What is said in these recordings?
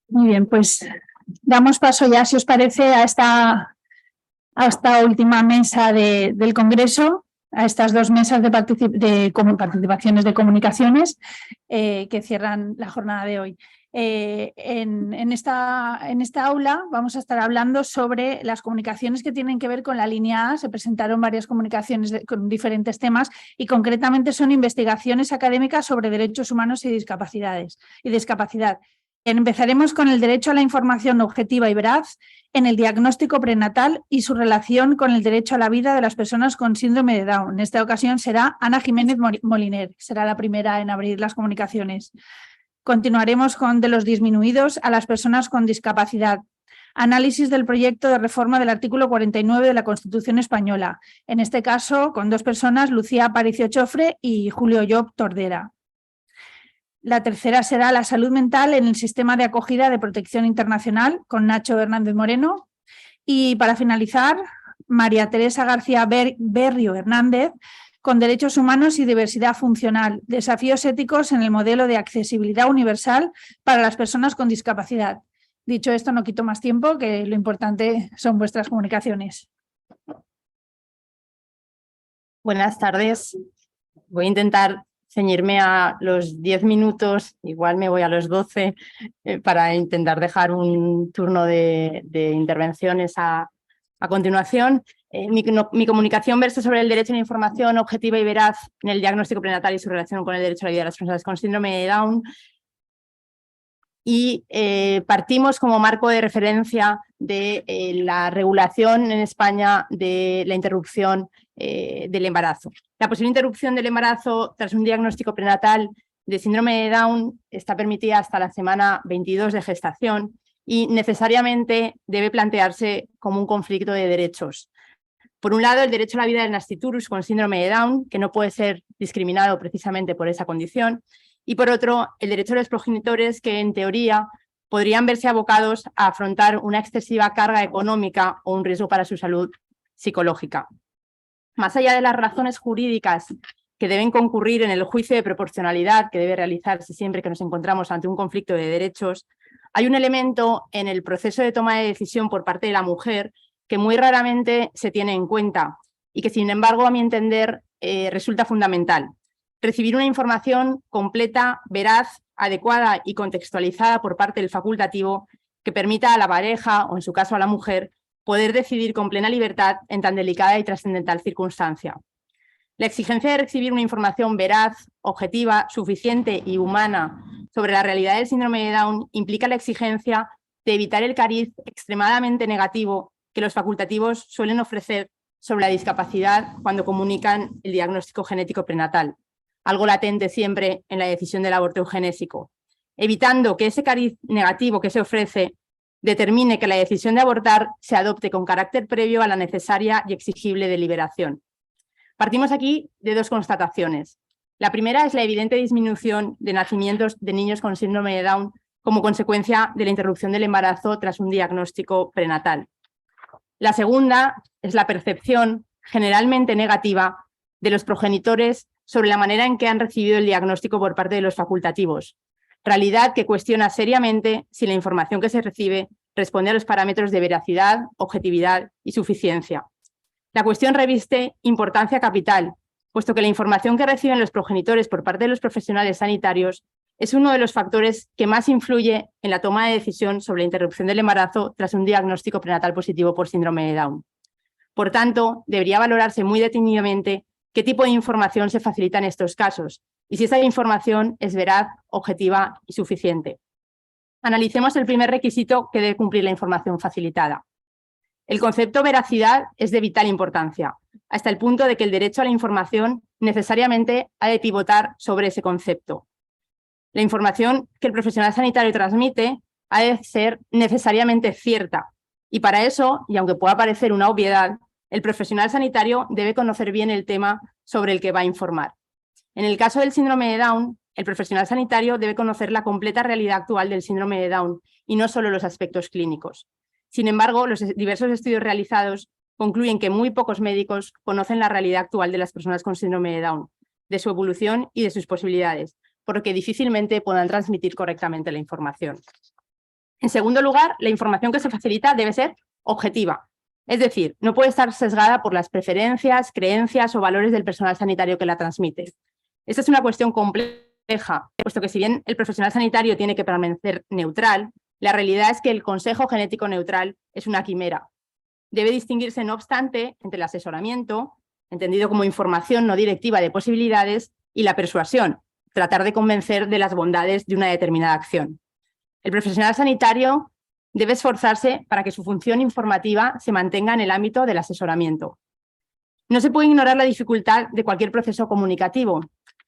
Muy bien, pues damos paso ya, si os parece, a esta última mesa del Congreso, a estas dos mesas de participaciones de comunicaciones que cierran la jornada de hoy. En esta aula vamos a estar hablando sobre las comunicaciones que tienen que ver con la línea A. Se presentaron varias comunicaciones con diferentes temas y concretamente son investigaciones académicas sobre derechos humanos y discapacidad. Empezaremos con el derecho a la información objetiva y veraz en el diagnóstico prenatal y su relación con el derecho a la vida de las personas con síndrome de Down. En esta ocasión será Ana Jiménez Moliner, será la primera en abrir las comunicaciones. Continuaremos con de los disminuidos a las personas con discapacidad. Análisis del proyecto de reforma del artículo 49 de la Constitución Española. En este caso, con dos personas, Lucía Aparicio Chofre y Julio Llop Tordera. La tercera será la salud mental en el sistema de acogida de protección internacional con Nacho Hernández Moreno. Y para finalizar, María Teresa García Berrio Hernández con derechos humanos y diversidad funcional, desafíos éticos en el modelo de accesibilidad universal para las personas con discapacidad. Dicho esto, no quito más tiempo, que lo importante son vuestras comunicaciones. Buenas tardes. Voy a intentar ceñirme a los 10 minutos, igual me voy a los 12, para intentar dejar un turno de intervenciones a continuación. Mi comunicación versa sobre el derecho a la información objetiva y veraz en el diagnóstico prenatal y su relación con el derecho a la vida de las personas con síndrome de Down. Y partimos como marco de referencia de la regulación en España de la interrupción del embarazo. La posible interrupción del embarazo tras un diagnóstico prenatal de síndrome de Down está permitida hasta la semana 22 de gestación y necesariamente debe plantearse como un conflicto de derechos. Por un lado, el derecho a la vida del nasciturus con síndrome de Down, que no puede ser discriminado precisamente por esa condición, y por otro, el derecho de los progenitores que, en teoría, podrían verse abocados a afrontar una excesiva carga económica o un riesgo para su salud psicológica. Más allá de las razones jurídicas que deben concurrir en el juicio de proporcionalidad que debe realizarse siempre que nos encontramos ante un conflicto de derechos, hay un elemento en el proceso de toma de decisión por parte de la mujer que muy raramente se tiene en cuenta y que, sin embargo, a mi entender, resulta fundamental. Recibir una información completa, veraz, adecuada y contextualizada por parte del facultativo que permita a la pareja, o en su caso a la mujer, poder decidir con plena libertad en tan delicada y trascendental circunstancia. La exigencia de recibir una información veraz, objetiva, suficiente y humana sobre la realidad del síndrome de Down implica la exigencia de evitar el cariz extremadamente negativo que los facultativos suelen ofrecer sobre la discapacidad cuando comunican el diagnóstico genético prenatal, algo latente siempre en la decisión del aborto eugenésico, evitando que ese cariz negativo que se ofrece determine que la decisión de abortar se adopte con carácter previo a la necesaria y exigible deliberación. Partimos aquí de dos constataciones. La primera es la evidente disminución de nacimientos de niños con síndrome de Down como consecuencia de la interrupción del embarazo tras un diagnóstico prenatal. La segunda es la percepción generalmente negativa de los progenitores sobre la manera en que han recibido el diagnóstico por parte de los facultativos, realidad que cuestiona seriamente si la información que se recibe responde a los parámetros de veracidad, objetividad y suficiencia. La cuestión reviste importancia capital, puesto que la información que reciben los progenitores por parte de los profesionales sanitarios es uno de los factores que más influye en la toma de decisión sobre la interrupción del embarazo tras un diagnóstico prenatal positivo por síndrome de Down. Por tanto, debería valorarse muy detenidamente qué tipo de información se facilita en estos casos y si esa información es veraz, objetiva y suficiente. Analicemos el primer requisito que debe cumplir la información facilitada. El concepto veracidad es de vital importancia, hasta el punto de que el derecho a la información necesariamente ha de pivotar sobre ese concepto. La información que el profesional sanitario transmite ha de ser necesariamente cierta y para eso, y aunque pueda parecer una obviedad, el profesional sanitario debe conocer bien el tema sobre el que va a informar. En el caso del síndrome de Down, el profesional sanitario debe conocer la completa realidad actual del síndrome de Down y no solo los aspectos clínicos. Sin embargo, los diversos estudios realizados concluyen que muy pocos médicos conocen la realidad actual de las personas con síndrome de Down, de su evolución y de sus posibilidades, por lo que difícilmente puedan transmitir correctamente la información. En segundo lugar, la información que se facilita debe ser objetiva. Es decir, no puede estar sesgada por las preferencias, creencias o valores del personal sanitario que la transmite. Esta es una cuestión compleja, puesto que si bien el profesional sanitario tiene que permanecer neutral, la realidad es que el consejo genético neutral es una quimera. Debe distinguirse, no obstante, entre el asesoramiento, entendido como información no directiva de posibilidades, y la persuasión, tratar de convencer de las bondades de una determinada acción. El profesional sanitario debe esforzarse para que su función informativa se mantenga en el ámbito del asesoramiento. No se puede ignorar la dificultad de cualquier proceso comunicativo,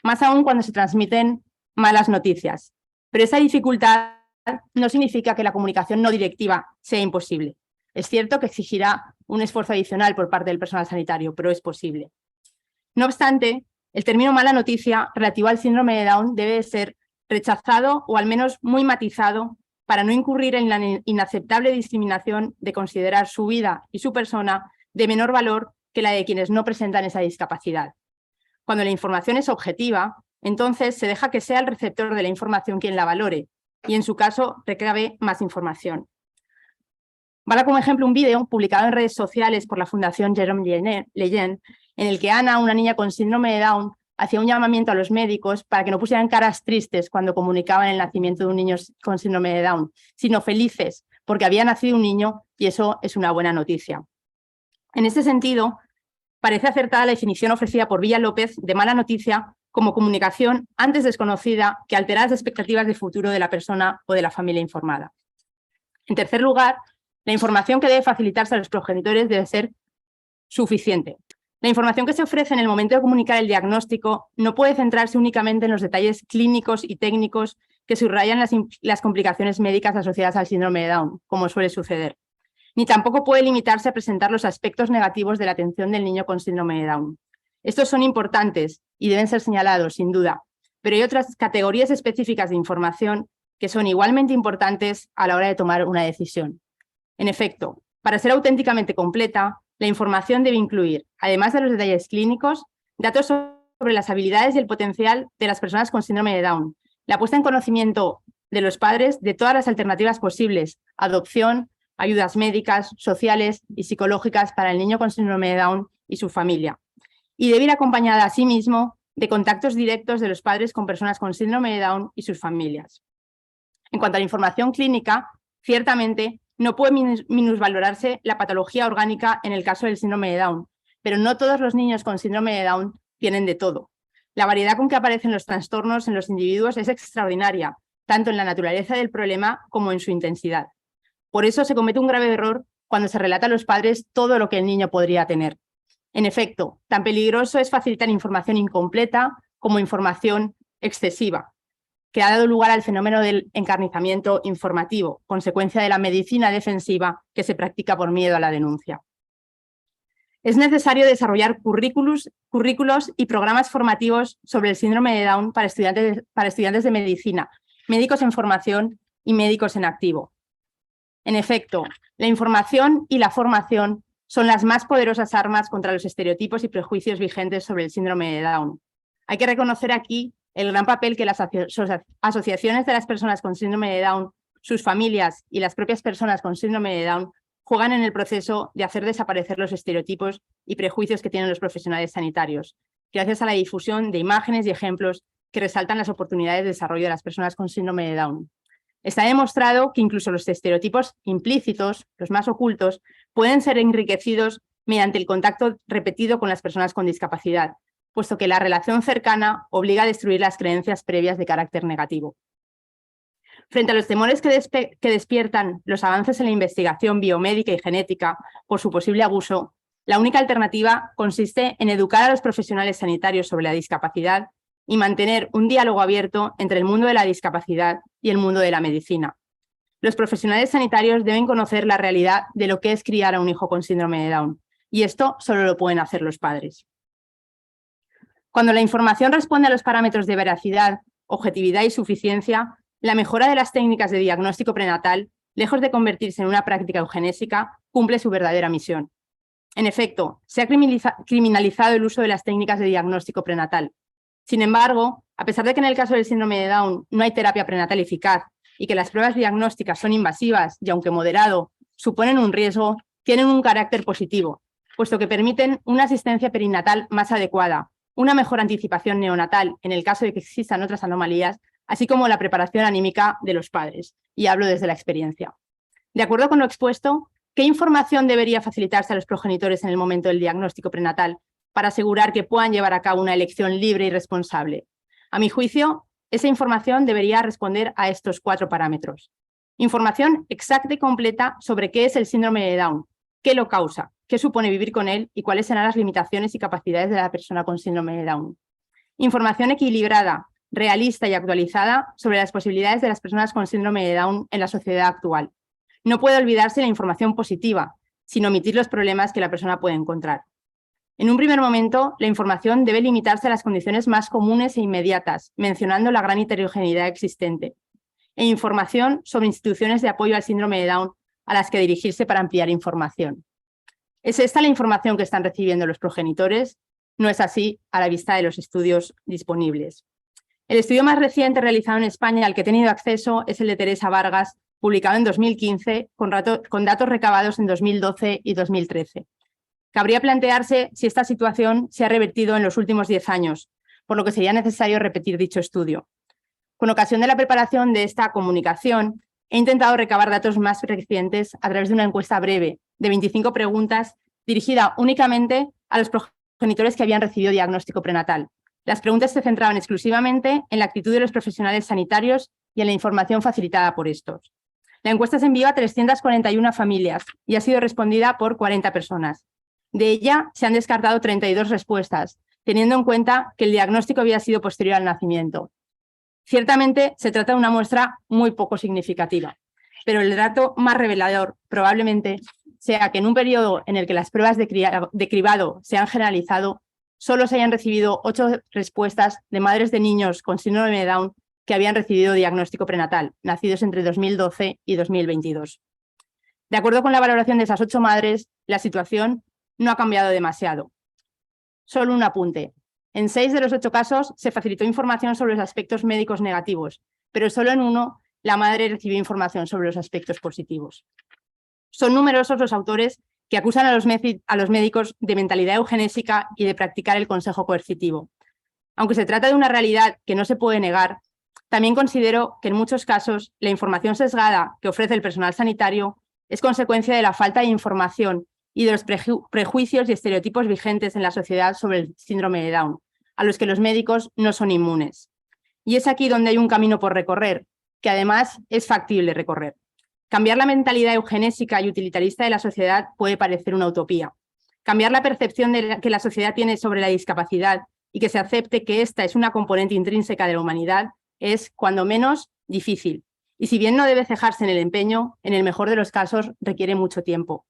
más aún cuando se transmiten malas noticias. Pero esa dificultad no significa que la comunicación no directiva sea imposible. Es cierto que exigirá un esfuerzo adicional por parte del personal sanitario, pero es posible. No obstante, el término mala noticia relativo al síndrome de Down debe ser rechazado o al menos muy matizado para no incurrir en la inaceptable discriminación de considerar su vida y su persona de menor valor que la de quienes no presentan esa discapacidad. Cuando la información es objetiva, entonces se deja que sea el receptor de la información quien la valore y, en su caso, recabe más información. Vale como ejemplo un vídeo publicado en redes sociales por la Fundación Jérôme Lejeune, en el que Ana, una niña con síndrome de Down, hacía un llamamiento a los médicos para que no pusieran caras tristes cuando comunicaban el nacimiento de un niño con síndrome de Down, sino felices, porque había nacido un niño y eso es una buena noticia. En este sentido, parece acertada la definición ofrecida por Villalópez de mala noticia como comunicación antes desconocida que altera las expectativas de futuro de la persona o de la familia informada. En tercer lugar, la información que debe facilitarse a los progenitores debe ser suficiente. La información que se ofrece en el momento de comunicar el diagnóstico no puede centrarse únicamente en los detalles clínicos y técnicos que subrayan las complicaciones médicas asociadas al síndrome de Down, como suele suceder. Ni tampoco puede limitarse a presentar los aspectos negativos de la atención del niño con síndrome de Down. Estos son importantes y deben ser señalados, sin duda, pero hay otras categorías específicas de información que son igualmente importantes a la hora de tomar una decisión. En efecto, para ser auténticamente completa, la información debe incluir, además de los detalles clínicos, datos sobre las habilidades y el potencial de las personas con síndrome de Down, la puesta en conocimiento de los padres de todas las alternativas posibles, adopción, ayudas médicas, sociales y psicológicas para el niño con síndrome de Down y su familia. Y debe ir acompañada asimismo de contactos directos de los padres con personas con síndrome de Down y sus familias. En cuanto a la información clínica, ciertamente no puede minusvalorarse la patología orgánica en el caso del síndrome de Down, pero no todos los niños con síndrome de Down tienen de todo. La variedad con que aparecen los trastornos en los individuos es extraordinaria, tanto en la naturaleza del problema como en su intensidad. Por eso se comete un grave error cuando se relata a los padres todo lo que el niño podría tener. En efecto, tan peligroso es facilitar información incompleta como información excesiva, que ha dado lugar al fenómeno del encarnizamiento informativo, consecuencia de la medicina defensiva que se practica por miedo a la denuncia. Es necesario desarrollar currículos y programas formativos sobre el síndrome de Down para estudiantes de medicina, médicos en formación y médicos en activo. En efecto, la información y la formación son las más poderosas armas contra los estereotipos y prejuicios vigentes sobre el síndrome de Down. Hay que reconocer aquí el gran papel que las asociaciones de las personas con síndrome de Down, sus familias y las propias personas con síndrome de Down juegan en el proceso de hacer desaparecer los estereotipos y prejuicios que tienen los profesionales sanitarios, gracias a la difusión de imágenes y ejemplos que resaltan las oportunidades de desarrollo de las personas con síndrome de Down. Está demostrado que incluso los estereotipos implícitos, los más ocultos, pueden ser enriquecidos mediante el contacto repetido con las personas con discapacidad, puesto que la relación cercana obliga a destruir las creencias previas de carácter negativo. Frente a los temores que despiertan los avances en la investigación biomédica y genética por su posible abuso, la única alternativa consiste en educar a los profesionales sanitarios sobre la discapacidad y mantener un diálogo abierto entre el mundo de la discapacidad y el mundo de la medicina. Los profesionales sanitarios deben conocer la realidad de lo que es criar a un hijo con síndrome de Down, y esto solo lo pueden hacer los padres. Cuando la información responde a los parámetros de veracidad, objetividad y suficiencia, la mejora de las técnicas de diagnóstico prenatal, lejos de convertirse en una práctica eugenésica, cumple su verdadera misión. En efecto, se ha criminalizado el uso de las técnicas de diagnóstico prenatal. Sin embargo, a pesar de que en el caso del síndrome de Down no hay terapia prenatal eficaz y que las pruebas diagnósticas son invasivas y, aunque moderado, suponen un riesgo, tienen un carácter positivo, puesto que permiten una asistencia perinatal más adecuada, una mejor anticipación neonatal en el caso de que existan otras anomalías, así como la preparación anímica de los padres, y hablo desde la experiencia. De acuerdo con lo expuesto, ¿qué información debería facilitarse a los progenitores en el momento del diagnóstico prenatal para asegurar que puedan llevar a cabo una elección libre y responsable? A mi juicio, esa información debería responder a estos 4 parámetros. Información exacta y completa sobre qué es el síndrome de Down, qué lo causa, qué supone vivir con él y cuáles serán las limitaciones y capacidades de la persona con síndrome de Down. Información equilibrada, realista y actualizada sobre las posibilidades de las personas con síndrome de Down en la sociedad actual. No puede olvidarse la información positiva, sin omitir los problemas que la persona puede encontrar. En un primer momento, la información debe limitarse a las condiciones más comunes e inmediatas, mencionando la gran heterogeneidad existente, e información sobre instituciones de apoyo al síndrome de Down a las que dirigirse para ampliar información. ¿Es esta la información que están recibiendo los progenitores? No es así a la vista de los estudios disponibles. El estudio más reciente realizado en España al que he tenido acceso es el de Teresa Vargas, publicado en 2015, con datos recabados en 2012 y 2013. Cabría plantearse si esta situación se ha revertido en los últimos 10 años, por lo que sería necesario repetir dicho estudio. Con ocasión de la preparación de esta comunicación, he intentado recabar datos más recientes a través de una encuesta breve de 25 preguntas dirigida únicamente a los progenitores que habían recibido diagnóstico prenatal. Las preguntas se centraban exclusivamente en la actitud de los profesionales sanitarios y en la información facilitada por estos. La encuesta se envió a 341 familias y ha sido respondida por 40 personas. De ella se han descartado 32 respuestas, teniendo en cuenta que el diagnóstico había sido posterior al nacimiento. Ciertamente se trata de una muestra muy poco significativa, pero el dato más revelador probablemente sea que en un periodo en el que las pruebas de cribado se han generalizado, solo se hayan recibido 8 respuestas de madres de niños con síndrome de Down que habían recibido diagnóstico prenatal, nacidos entre 2012 y 2022. De acuerdo con la valoración de esas 8 madres, la situación no ha cambiado demasiado. Solo un apunte. En 6 de los 8 casos se facilitó información sobre los aspectos médicos negativos, pero solo en 1 la madre recibió información sobre los aspectos positivos. Son numerosos los autores que acusan a los médicos de mentalidad eugenésica y de practicar el consejo coercitivo. Aunque se trata de una realidad que no se puede negar, también considero que en muchos casos la información sesgada que ofrece el personal sanitario es consecuencia de la falta de información y de los prejuicios y estereotipos vigentes en la sociedad sobre el síndrome de Down, a los que los médicos no son inmunes. Y es aquí donde hay un camino por recorrer, que además es factible recorrer. Cambiar la mentalidad eugenésica y utilitarista de la sociedad puede parecer una utopía. Cambiar la percepción que la sociedad tiene sobre la discapacidad y que se acepte que esta es una componente intrínseca de la humanidad es, cuando menos, difícil. Y si bien no debe cejarse en el empeño, en el mejor de los casos requiere mucho tiempo.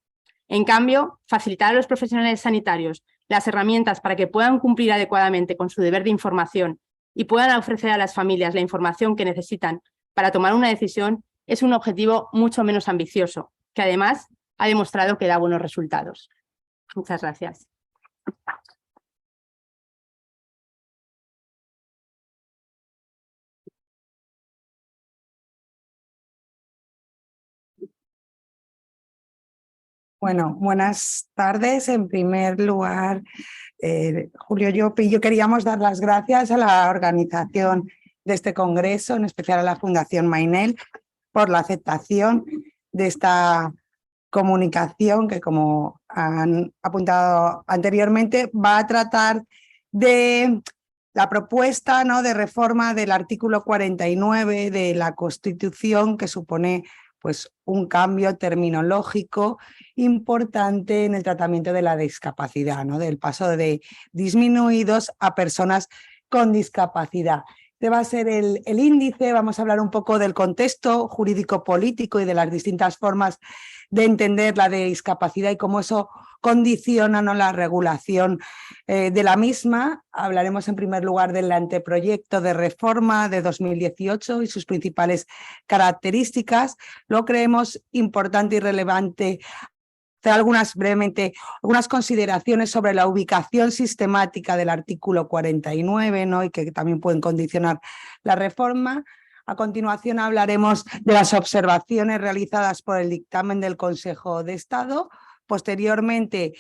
En cambio, facilitar a los profesionales sanitarios las herramientas para que puedan cumplir adecuadamente con su deber de información y puedan ofrecer a las familias la información que necesitan para tomar una decisión es un objetivo mucho menos ambicioso, que además ha demostrado que da buenos resultados. Muchas gracias. Bueno, buenas tardes. En primer lugar, Julio Llopi y yo queríamos dar las gracias a la organización de este congreso, en especial a la Fundación Mainel, por la aceptación de esta comunicación que, como han apuntado anteriormente, va a tratar de la propuesta, ¿no?, de reforma del artículo 49 de la Constitución, que supone pues un cambio terminológico importante en el tratamiento de la discapacidad, ¿no?, del paso de disminuidos a personas con discapacidad. Este va a ser el índice. Vamos a hablar un poco del contexto jurídico-político y de las distintas formas de entender la discapacidad y cómo eso condiciona, ¿no?, la regulación de la misma. Hablaremos en primer lugar del anteproyecto de reforma de 2018 y sus principales características. Lo creemos importante y relevante hacer brevemente algunas consideraciones sobre la ubicación sistemática del artículo 49, ¿no?, y que también pueden condicionar la reforma. A continuación hablaremos de las observaciones realizadas por el dictamen del Consejo de Estado, posteriormente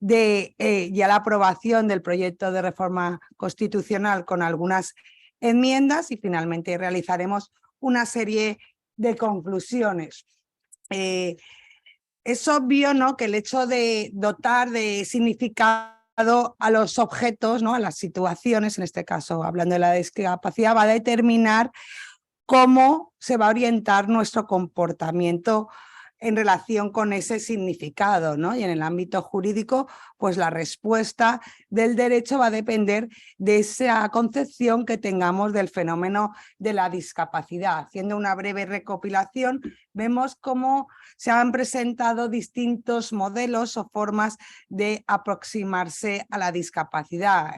de ya la aprobación del proyecto de reforma constitucional con algunas enmiendas y finalmente realizaremos una serie de conclusiones. Es obvio, ¿no?, que el hecho de dotar de significado a los objetos, ¿no?, a las situaciones, en este caso hablando de la discapacidad, va a determinar cómo se va a orientar nuestro comportamiento en relación con ese significado, ¿no? Y en el ámbito jurídico, pues la respuesta del derecho va a depender de esa concepción que tengamos del fenómeno de la discapacidad. Haciendo una breve recopilación, vemos cómo se han presentado distintos modelos o formas de aproximarse a la discapacidad.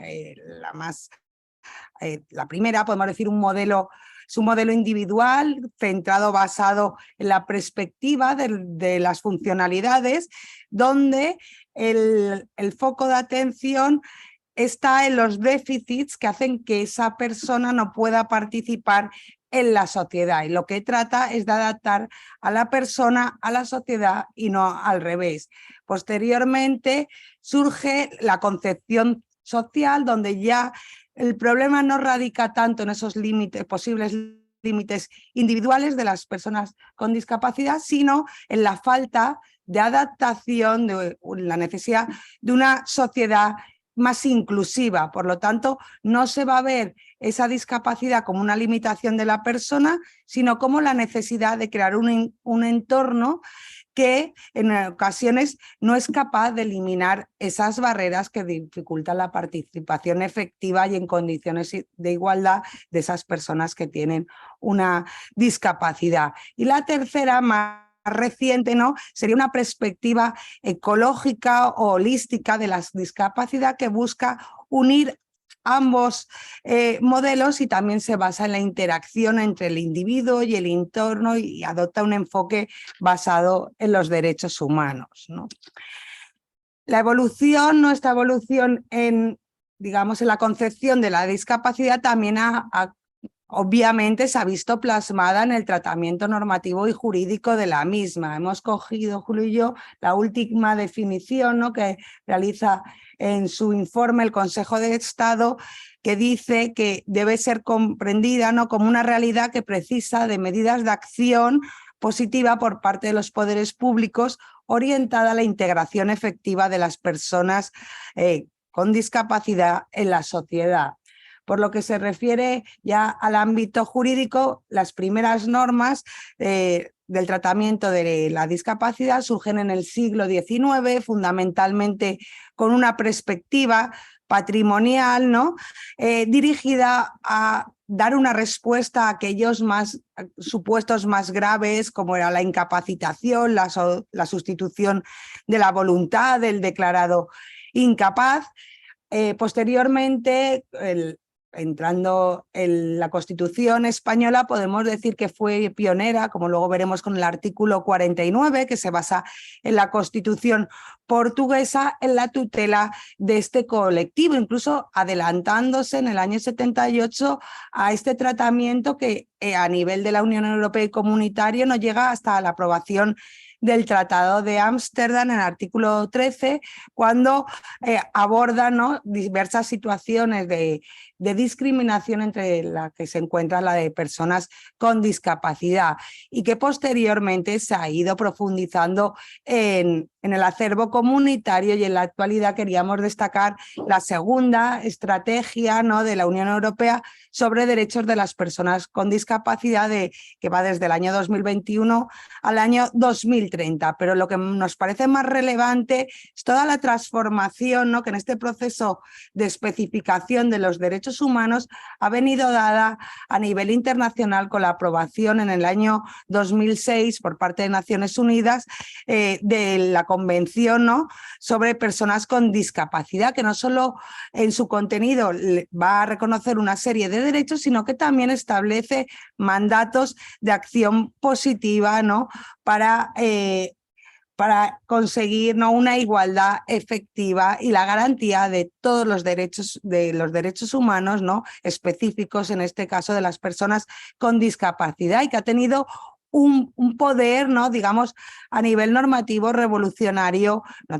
La primera, podemos decir, es un modelo individual, centrado, basado en la perspectiva de las funcionalidades, donde el foco de atención está en los déficits que hacen que esa persona no pueda participar en la sociedad. Y lo que trata es de adaptar a la persona a la sociedad y no al revés. Posteriormente surge la concepción social, donde ya el problema no radica tanto en esos límites, posibles límites individuales de las personas con discapacidad, sino en la falta de adaptación, de la necesidad de una sociedad más inclusiva. Por lo tanto, no se va a ver esa discapacidad como una limitación de la persona, sino como la necesidad de crear un entorno que en ocasiones no es capaz de eliminar esas barreras que dificultan la participación efectiva y en condiciones de igualdad de esas personas que tienen una discapacidad. Y la tercera, más reciente, ¿no?, sería una perspectiva ecológica o holística de la discapacidad que busca unir ambos modelos y también se basa en la interacción entre el individuo y el entorno y adopta un enfoque basado en los derechos humanos, ¿no? La evolución, nuestra evolución en, digamos, en la concepción de la discapacidad también obviamente se ha visto plasmada en el tratamiento normativo y jurídico de la misma. Hemos cogido, Julio y yo, la última definición, ¿no?, que realiza en su informe el Consejo de Estado, que dice que debe ser comprendida, ¿no?, como una realidad que precisa de medidas de acción positiva por parte de los poderes públicos orientada a la integración efectiva de las personas con discapacidad en la sociedad. Por lo que se refiere ya al ámbito jurídico, las primeras normas del tratamiento de la discapacidad surgen en el siglo XIX, fundamentalmente con una perspectiva patrimonial, ¿no?, dirigida a dar una respuesta a aquellos supuestos más graves, como era la incapacitación, la sustitución de la voluntad del declarado incapaz. Posteriormente, entrando en la Constitución española, podemos decir que fue pionera, como luego veremos con el artículo 49, que se basa en la Constitución portuguesa, en la tutela de este colectivo, incluso adelantándose en el año 78 a este tratamiento que a nivel de la Unión Europea y comunitario no llega hasta la aprobación del Tratado de Ámsterdam en el artículo 13, cuando aborda, ¿no?, diversas situaciones de discriminación, entre las que se encuentra la de personas con discapacidad, y que posteriormente se ha ido profundizando en el acervo comunitario, y en la actualidad queríamos destacar la segunda estrategia, ¿no?, de la Unión Europea sobre derechos de las personas con discapacidad, que va desde el año 2021 al año 2030. Pero lo que nos parece más relevante es toda la transformación, ¿no?, que en este proceso de especificación de los derechos humanos ha venido dada a nivel internacional con la aprobación en el año 2006 por parte de Naciones Unidas de la Convención, ¿no?, sobre personas con discapacidad, que no solo en su contenido va a reconocer una serie de derechos, sino que también establece mandatos de acción positiva, ¿no?, para para conseguir, ¿no?, una igualdad efectiva y la garantía de todos los derechos humanos, ¿no?, específicos, en este caso de las personas con discapacidad, y que ha tenido un poder, ¿no?, digamos, a nivel normativo revolucionario, no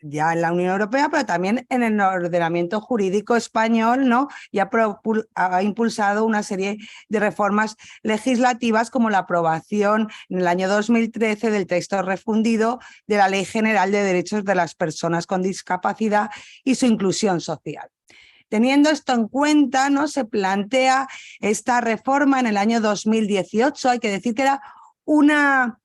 ya en la Unión Europea, pero también en el ordenamiento jurídico español, ¿no? Y ha impulsado una serie de reformas legislativas, como la aprobación en el año 2013 del texto refundido de la Ley General de Derechos de las Personas con Discapacidad y su inclusión social. Teniendo esto en cuenta, ¿no?, se plantea esta reforma en el año 2018. Hay que decir que era una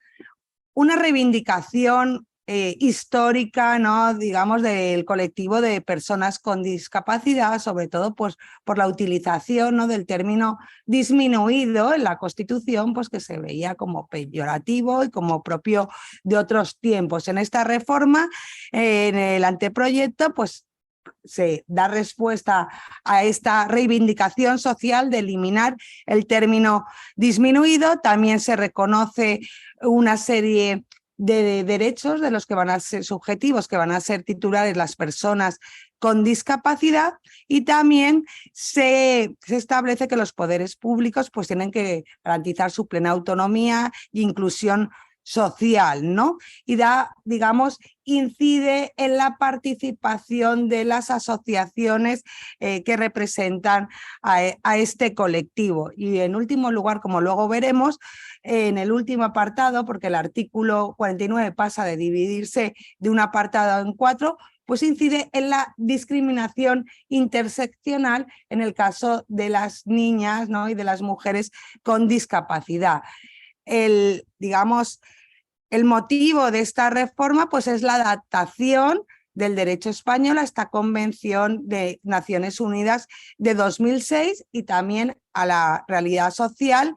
reivindicación histórica, ¿no?, digamos, del colectivo de personas con discapacidad, sobre todo pues, por la utilización, ¿no?, del término disminuido en la Constitución, pues que se veía como peyorativo y como propio de otros tiempos. En esta reforma, en el anteproyecto, pues se da respuesta a esta reivindicación social de eliminar el término disminuido. También se reconoce una serie de derechos de los que van a ser subjetivos, que van a ser titulares las personas con discapacidad, y también se establece que los poderes públicos pues tienen que garantizar su plena autonomía e inclusión social, ¿no? Y incide en la participación de las asociaciones que representan a este colectivo. Y en último lugar, como luego veremos, en el último apartado, porque el artículo 49 pasa de dividirse de un apartado en 4, pues incide en la discriminación interseccional en el caso de las niñas, ¿no?, y de las mujeres con discapacidad. El motivo de esta reforma pues, es la adaptación del derecho español a esta Convención de Naciones Unidas de 2006 y también a la realidad social,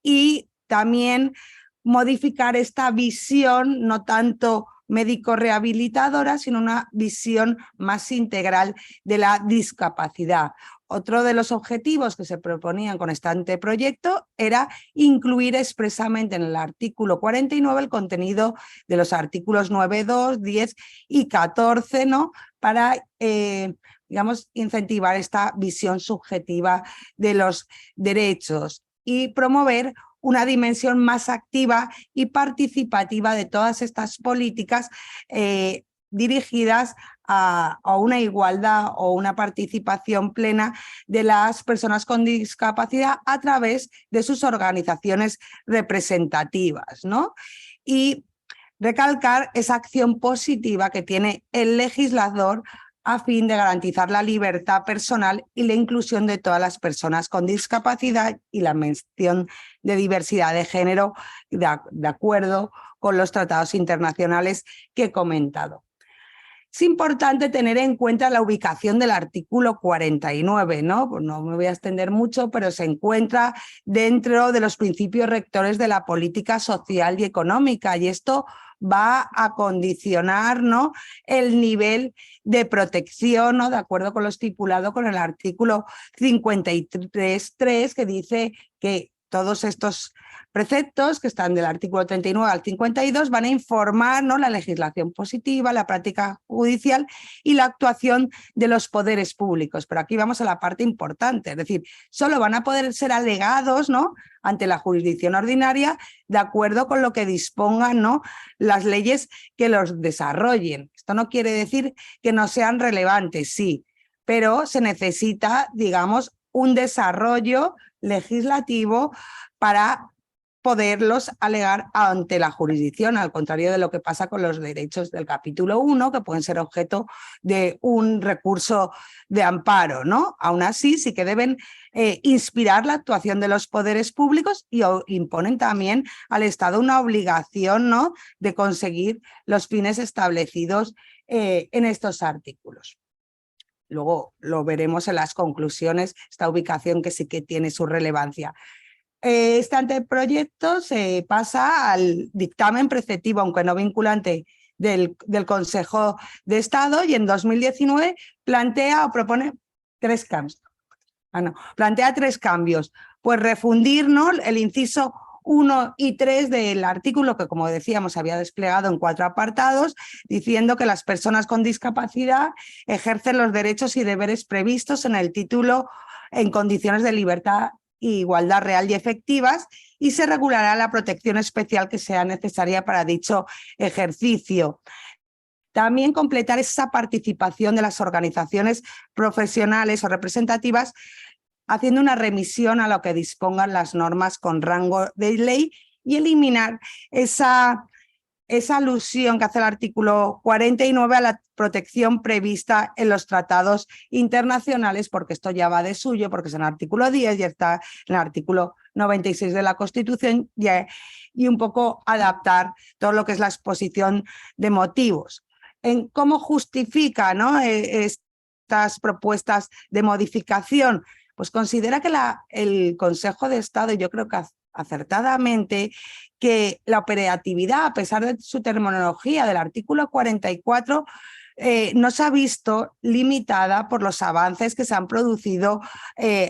y también modificar esta visión no tanto médico-rehabilitadora, sino una visión más integral de la discapacidad. Otro de los objetivos que se proponían con este anteproyecto era incluir expresamente en el artículo 49 el contenido de los artículos 9, 2, 10 y 14, ¿no?, para incentivar esta visión subjetiva de los derechos y promover una dimensión más activa y participativa de todas estas políticas dirigidas a una igualdad o una participación plena de las personas con discapacidad a través de sus organizaciones representativas, ¿no? Y recalcar esa acción positiva que tiene el legislador a fin de garantizar la libertad personal y la inclusión de todas las personas con discapacidad y la mención de diversidad de género de acuerdo con los tratados internacionales que he comentado. Es importante tener en cuenta la ubicación del artículo 49, ¿no? Pues no me voy a extender mucho, pero se encuentra dentro de los principios rectores de la política social y económica, y esto va a condicionar, ¿no?, el nivel de protección, ¿no?, de acuerdo con lo estipulado con el artículo 53.3, que dice que todos estos preceptos, que están del artículo 39 al 52, van a informar, ¿no?, la legislación positiva, la práctica judicial y la actuación de los poderes públicos. Pero aquí vamos a la parte importante, es decir, solo van a poder ser alegados, ¿no?, ante la jurisdicción ordinaria de acuerdo con lo que dispongan, ¿no?, las leyes que los desarrollen. Esto no quiere decir que no sean relevantes, sí, pero se necesita, digamos, un desarrollo legislativo para poderlos alegar ante la jurisdicción, al contrario de lo que pasa con los derechos del capítulo 1, que pueden ser objeto de un recurso de amparo, ¿no? Aún así, sí que deben inspirar la actuación de los poderes públicos y imponen también al Estado una obligación, ¿no?, de conseguir los fines establecidos en estos artículos. Luego lo veremos en las conclusiones, esta ubicación que sí que tiene su relevancia. Este anteproyecto se pasa al dictamen preceptivo, aunque no vinculante, del Consejo de Estado, y en 2019 plantea o propone tres cambios. Plantea tres cambios. Pues refundir, ¿no?, el inciso 1 y 3 del artículo que, como decíamos, había desplegado en 4 apartados, diciendo que las personas con discapacidad ejercen los derechos y deberes previstos en el título en condiciones de libertad e igualdad real y efectivas, y se regulará la protección especial que sea necesaria para dicho ejercicio. También completar esa participación de las organizaciones profesionales o representativas haciendo una remisión a lo que dispongan las normas con rango de ley y eliminar esa alusión que hace el artículo 49 a la protección prevista en los tratados internacionales, porque esto ya va de suyo, porque es en el artículo 10 y está en el artículo 96 de la Constitución, y un poco adaptar todo lo que es la exposición de motivos. En cómo justifica, ¿no?, estas propuestas de modificación, pues considera que el Consejo de Estado, y yo creo que acertadamente, que la operatividad, a pesar de su terminología del artículo 44, no se ha visto limitada por los avances que se han producido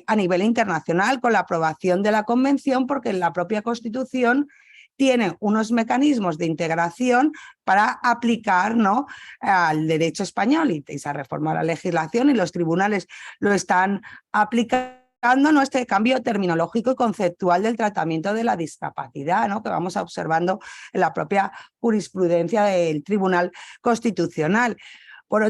a nivel internacional con la aprobación de la Convención, porque la propia Constitución tiene unos mecanismos de integración para aplicar, ¿no?, al derecho español, y se ha reformado la legislación y los tribunales lo están aplicando, ¿no?, este cambio terminológico y conceptual del tratamiento de la discapacidad, ¿no?, que vamos observando en la propia jurisprudencia del Tribunal Constitucional. Por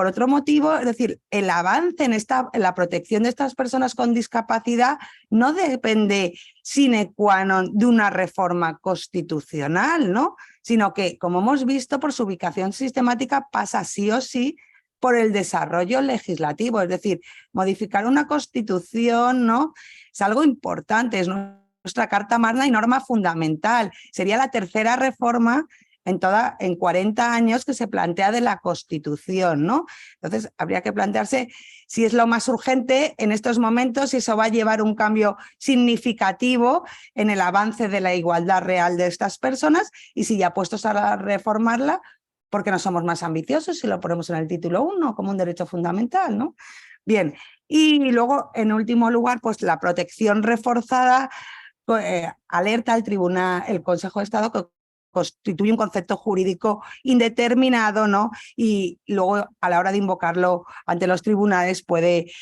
otro motivo, es decir, el avance en la protección de estas personas con discapacidad no depende sine qua non de una reforma constitucional, ¿no?, sino que, como hemos visto, por su ubicación sistemática pasa sí o sí por el desarrollo legislativo. Es decir, modificar una Constitución, ¿no?, es algo importante, es nuestra Carta Magna y norma fundamental. Sería la tercera reforma en 40 años que se plantea de la Constitución, ¿no? Entonces, habría que plantearse si es lo más urgente en estos momentos, si eso va a llevar un cambio significativo en el avance de la igualdad real de estas personas, y si ya puestos a reformarla, ¿por qué no somos más ambiciosos si lo ponemos en el título 1 como un derecho fundamental, ¿no? Bien, y luego, en último lugar, pues la protección reforzada alerta al tribunal, el Consejo de Estado, que constituye un concepto jurídico indeterminado, ¿no?, y luego a la hora de invocarlo ante los tribunales puede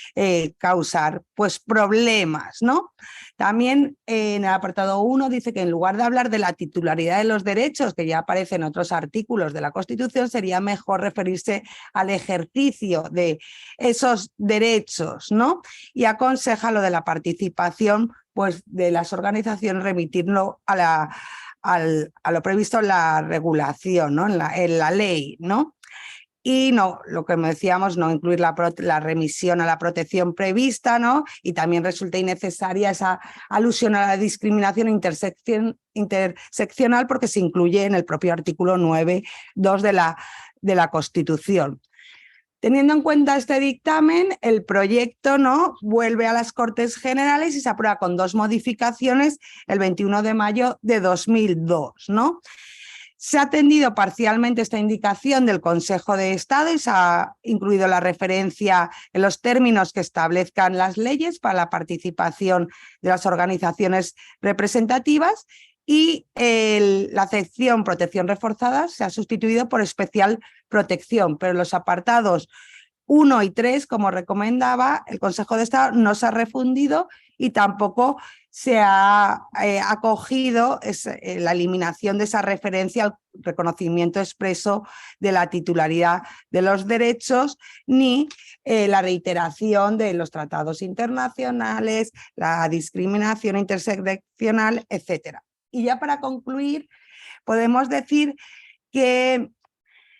causar, pues, problemas, ¿no? También en el apartado 1 dice que en lugar de hablar de la titularidad de los derechos, que ya aparece en otros artículos de la Constitución, sería mejor referirse al ejercicio de esos derechos, ¿no? Y aconseja lo de la participación, pues, de las organizaciones, remitirlo a lo previsto en la regulación, ¿no?, en la ley, ¿no? Y no, lo que decíamos, no incluir la remisión a la protección prevista, ¿no? Y también resulta innecesaria esa alusión a la discriminación interseccional, porque se incluye en el propio artículo 9.2 de la Constitución. Teniendo en cuenta este dictamen, el proyecto, ¿no?, vuelve a las Cortes Generales y se aprueba con 2 modificaciones el 21 de mayo de 2002, ¿no? Se ha atendido parcialmente esta indicación del Consejo de Estado y se ha incluido la referencia en los términos que establezcan las leyes para la participación de las organizaciones representativas, y la sección protección reforzada se ha sustituido por especial protección, pero los apartados 1 y 3, como recomendaba, el Consejo de Estado no se ha refundido y tampoco se ha acogido la eliminación de esa referencia al reconocimiento expreso de la titularidad de los derechos, ni la reiteración de los tratados internacionales, la discriminación interseccional, etc. Y ya para concluir, podemos decir que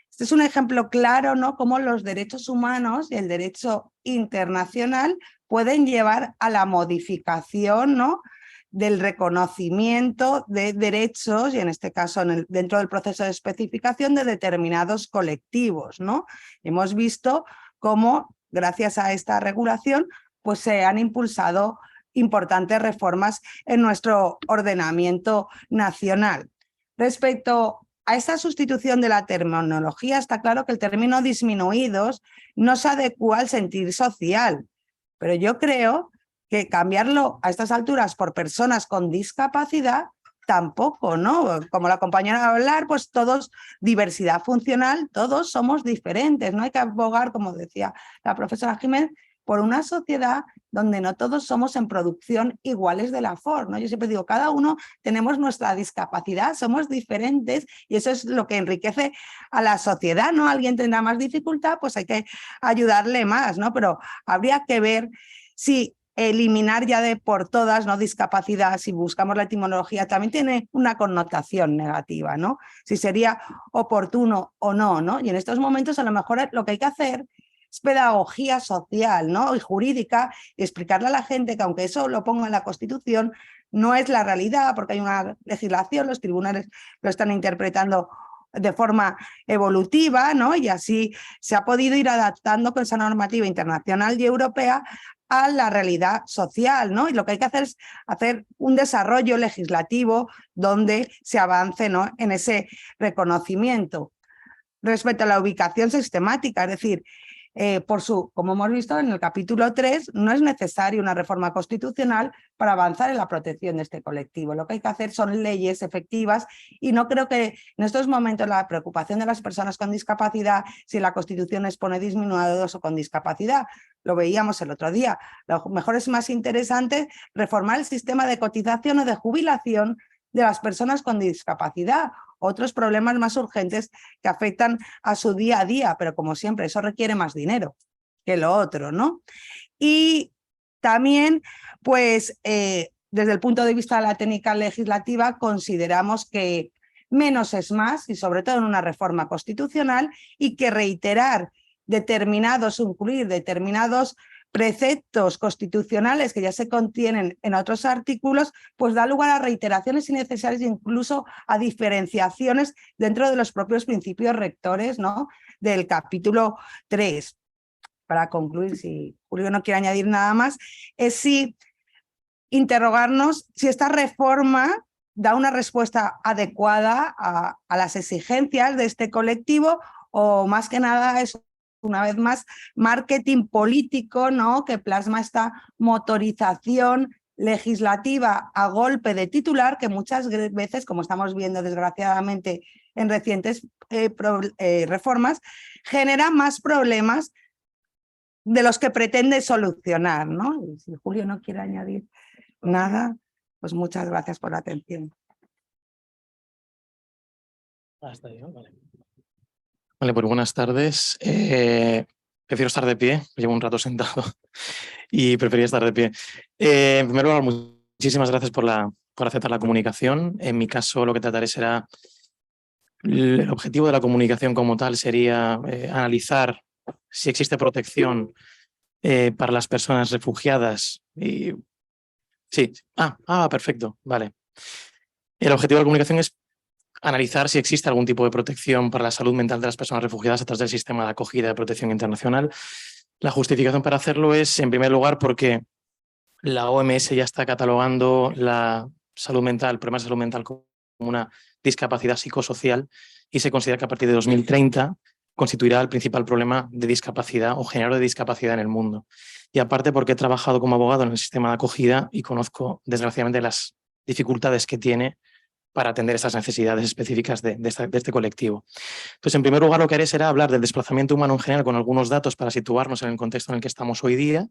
este es un ejemplo claro, ¿no?, cómo los derechos humanos y el derecho internacional pueden llevar a la modificación, ¿no?, del reconocimiento de derechos, y en este caso dentro del proceso de especificación de determinados colectivos, ¿no? Hemos visto cómo, gracias a esta regulación, pues se han impulsado importantes reformas en nuestro ordenamiento nacional. Respecto a esta sustitución de la terminología, está claro que el término disminuidos no se adecua al sentir social, pero yo creo que cambiarlo a estas alturas por personas con discapacidad tampoco, ¿no? Como la compañera va a hablar, pues todos, diversidad funcional, todos somos diferentes, no hay que abogar, como decía la profesora Jiménez, por una sociedad donde no todos somos en producción iguales de la FOR, ¿no? Yo siempre digo, cada uno tenemos nuestra discapacidad, somos diferentes y eso es lo que enriquece a la sociedad, ¿no? Alguien tendrá más dificultad, pues hay que ayudarle más, ¿no? Pero habría que ver si eliminar ya de por todas, ¿no? Discapacidad, si buscamos la etimología, también tiene una connotación negativa, ¿no? Si sería oportuno o no, ¿no? Y en estos momentos a lo mejor lo que hay que hacer es pedagogía social, ¿no? Y jurídica, y explicarle a la gente que aunque eso lo ponga en la Constitución, no es la realidad, porque hay una legislación, los tribunales lo están interpretando de forma evolutiva, ¿no? Y así se ha podido ir adaptando con esa normativa internacional y europea a la realidad social, ¿no? Y lo que hay que hacer es hacer un desarrollo legislativo donde se avance, ¿no? En ese reconocimiento. Respecto a la ubicación sistemática, es decir, como hemos visto en el capítulo 3, no es necesaria una reforma constitucional para avanzar en la protección de este colectivo. Lo que hay que hacer son leyes efectivas y no creo que en estos momentos la preocupación de las personas con discapacidad, si la Constitución expone disminuidos o con discapacidad, lo veíamos el otro día. Lo mejor es más interesante reformar el sistema de cotización o de jubilación de las personas con discapacidad, otros problemas más urgentes que afectan a su día a día, pero como siempre, eso requiere más dinero que lo otro, ¿no? Y también, pues, desde el punto de vista de la técnica legislativa, consideramos que menos es más, y sobre todo en una reforma constitucional, y que reiterar incluir determinados preceptos constitucionales que ya se contienen en otros artículos, pues da lugar a reiteraciones innecesarias e incluso a diferenciaciones dentro de los propios principios rectores, ¿no? Del capítulo 3. Para concluir, si Julio no quiere añadir nada más, es si interrogarnos si esta reforma da una respuesta adecuada a las exigencias de este colectivo o más que nada es una vez más, marketing político, ¿no? Que plasma esta motorización legislativa a golpe de titular que muchas veces, como estamos viendo desgraciadamente en recientes reformas, genera más problemas de los que pretende solucionar, ¿no? Y si Julio no quiere añadir nada, pues muchas gracias por la atención. Hasta ahí, ¿no? Vale. Vale, pues buenas tardes. Prefiero estar de pie, llevo un rato sentado y prefería estar de pie. En primer lugar, muchísimas gracias por aceptar la comunicación. En mi caso, lo que trataré será, el objetivo de la comunicación como tal sería analizar si existe protección para las personas refugiadas. Sí, perfecto, vale. El objetivo de la comunicación es analizar si existe algún tipo de protección para la salud mental de las personas refugiadas a través del sistema de acogida de protección internacional. La justificación para hacerlo es, en primer lugar, porque la OMS ya está catalogando la salud mental, problemas de salud mental como una discapacidad psicosocial y se considera que a partir de 2030 constituirá el principal problema de discapacidad o género de discapacidad en el mundo. Y aparte porque he trabajado como abogado en el sistema de acogida y conozco, desgraciadamente, las dificultades que tiene para atender estas necesidades específicas de este colectivo. Entonces, en primer lugar, lo que haré será hablar del desplazamiento humano en general con algunos datos para situarnos en el contexto en el que estamos hoy día,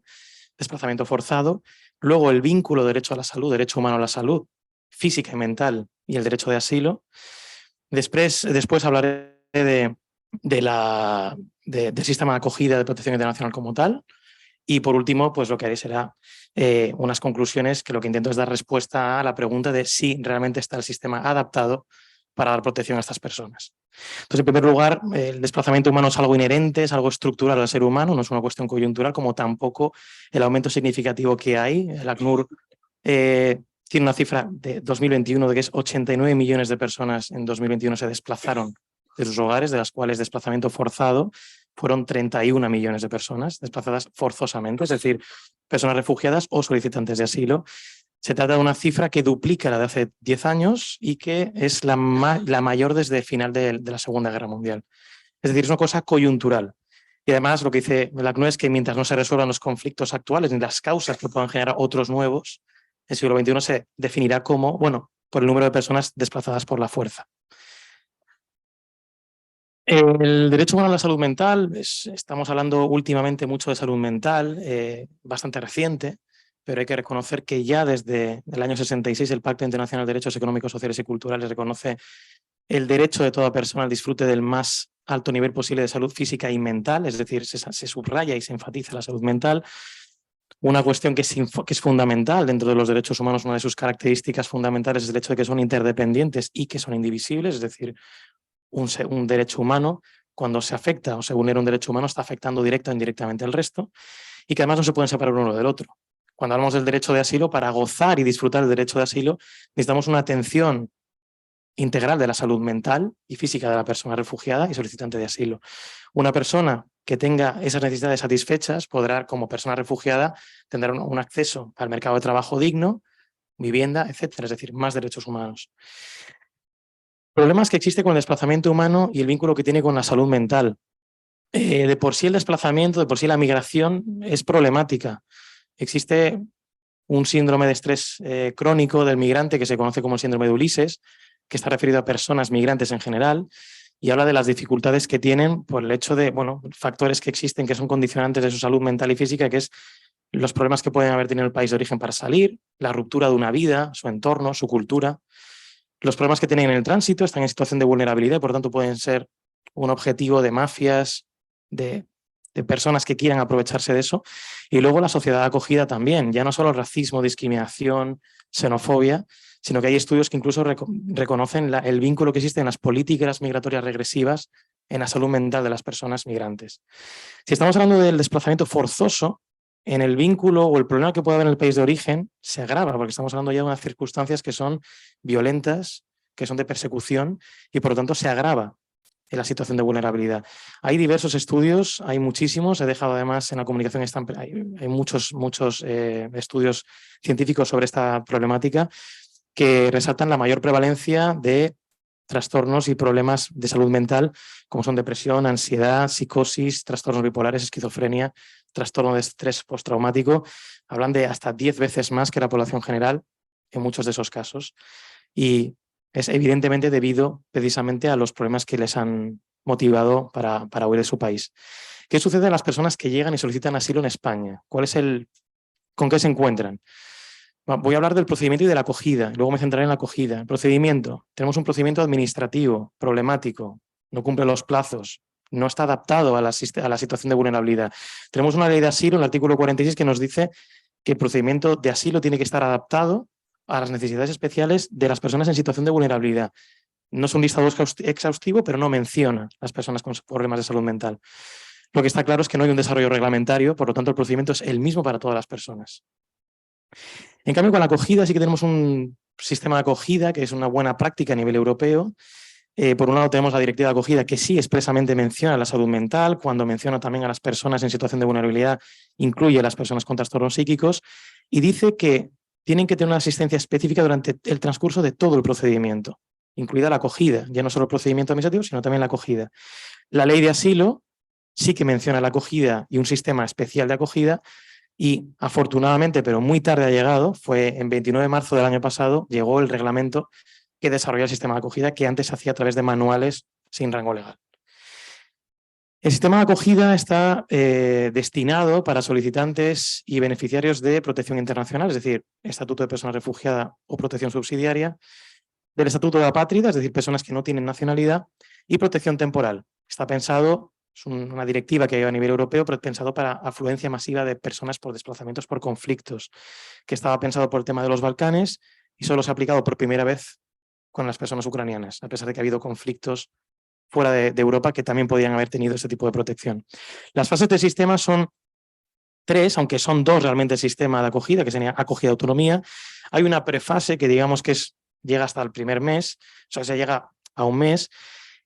desplazamiento forzado, luego el vínculo derecho a la salud, derecho humano a la salud, física y mental y el derecho de asilo. Después hablaré del sistema de acogida de protección internacional como tal. Y por último, pues lo que haré será unas conclusiones que lo que intento es dar respuesta a la pregunta de si realmente está el sistema adaptado para dar protección a estas personas. Entonces, en primer lugar, el desplazamiento humano es algo inherente, es algo estructural al ser humano, no es una cuestión coyuntural, como tampoco el aumento significativo que hay. El ACNUR tiene una cifra de 2021 de que es 89 millones de personas en 2021 se desplazaron de sus hogares, de las cuales desplazamiento forzado fueron 31 millones de personas desplazadas forzosamente, es decir, personas refugiadas o solicitantes de asilo. Se trata de una cifra que duplica la de hace 10 años y que es la mayor desde el final de la Segunda Guerra Mundial. Es decir, es una cosa coyuntural. Y además lo que dice el ACNUR es que mientras no se resuelvan los conflictos actuales ni las causas que puedan generar otros nuevos, el siglo XXI se definirá como, bueno, por el número de personas desplazadas por la fuerza. El derecho humano a la salud mental, estamos hablando últimamente mucho de salud mental, bastante reciente, pero hay que reconocer que ya desde el año 66 el Pacto Internacional de Derechos Económicos, Sociales y Culturales reconoce el derecho de toda persona al disfrute del más alto nivel posible de salud física y mental, es decir, se subraya y se enfatiza la salud mental. Una cuestión que es fundamental dentro de los derechos humanos, una de sus características fundamentales es el hecho de que son interdependientes y que son indivisibles, es decir, un derecho humano, cuando se afecta o se vulnera un derecho humano, está afectando directa o indirectamente al resto, y que además no se pueden separar uno del otro. Cuando hablamos del derecho de asilo, para gozar y disfrutar del derecho de asilo, necesitamos una atención integral de la salud mental y física de la persona refugiada y solicitante de asilo. Una persona que tenga esas necesidades satisfechas podrá, como persona refugiada, tener un acceso al mercado de trabajo digno, vivienda, etcétera, es decir, más derechos humanos. Problemas que existe con el desplazamiento humano y el vínculo que tiene con la salud mental. De por sí el desplazamiento, de por sí la migración es problemática. Existe un síndrome de estrés crónico del migrante que se conoce como el síndrome de Ulises, que está referido a personas migrantes en general y habla de las dificultades que tienen por el hecho de, bueno, factores que existen que son condicionantes de su salud mental y física, que es los problemas que pueden haber tenido el país de origen para salir, la ruptura de una vida, su entorno, su cultura. Los problemas que tienen en el tránsito, están en situación de vulnerabilidad y por tanto pueden ser un objetivo de mafias, de personas que quieran aprovecharse de eso. Y luego la sociedad acogida también, ya no solo racismo, discriminación, xenofobia, sino que hay estudios que incluso reconocen el vínculo que existe en las políticas migratorias regresivas en la salud mental de las personas migrantes. Si estamos hablando del desplazamiento forzoso, en el vínculo o el problema que puede haber en el país de origen se agrava, porque estamos hablando ya de unas circunstancias que son violentas, que son de persecución y por lo tanto se agrava en la situación de vulnerabilidad. Hay diversos estudios, hay muchísimos, he dejado además en la comunicación, hay muchos estudios científicos sobre esta problemática que resaltan la mayor prevalencia de trastornos y problemas de salud mental, como son depresión, ansiedad, psicosis, trastornos bipolares, esquizofrenia, trastorno de estrés postraumático. Hablan de hasta 10 veces más que la población general en muchos de esos casos. Y es evidentemente debido precisamente a los problemas que les han motivado para huir de su país. ¿Qué sucede a las personas que llegan y solicitan asilo en España? ¿Con qué se encuentran? Voy a hablar del procedimiento y de la acogida, luego me centraré en la acogida. El procedimiento, tenemos un procedimiento administrativo, problemático, no cumple los plazos, no está adaptado a la situación de vulnerabilidad. Tenemos una ley de asilo, el artículo 46, que nos dice que el procedimiento de asilo tiene que estar adaptado a las necesidades especiales de las personas en situación de vulnerabilidad. No es un listado exhaustivo, pero no menciona las personas con problemas de salud mental. Lo que está claro es que no hay un desarrollo reglamentario, por lo tanto el procedimiento es el mismo para todas las personas. En cambio, con la acogida sí que tenemos un sistema de acogida que es una buena práctica a nivel europeo. Por un lado tenemos la directiva de acogida que sí expresamente menciona la salud mental, cuando menciona también a las personas en situación de vulnerabilidad, incluye a las personas con trastornos psíquicos y dice que tienen que tener una asistencia específica durante el transcurso de todo el procedimiento, incluida la acogida, ya no solo el procedimiento administrativo, sino también la acogida. La ley de asilo sí que menciona la acogida y un sistema especial de acogida. Y afortunadamente, pero muy tarde ha llegado, fue en 29 de marzo del año pasado, llegó el reglamento que desarrolla el sistema de acogida que antes se hacía a través de manuales sin rango legal. El sistema de acogida está destinado para solicitantes y beneficiarios de protección internacional, es decir, Estatuto de Persona Refugiada o protección subsidiaria, del Estatuto de Apátrida, es decir, personas que no tienen nacionalidad, y protección temporal. Está pensado, es una directiva que hay a nivel europeo, pero pensado para afluencia masiva de personas por desplazamientos por conflictos, que estaba pensado por el tema de los Balcanes y solo se ha aplicado por primera vez con las personas ucranianas, a pesar de que ha habido conflictos fuera de Europa que también podían haber tenido ese tipo de protección. Las fases del sistema son 3, aunque son 2 realmente el sistema de acogida, que sería acogida autonomía. Hay una prefase que digamos que llega hasta el primer mes, o sea, se llega a un mes,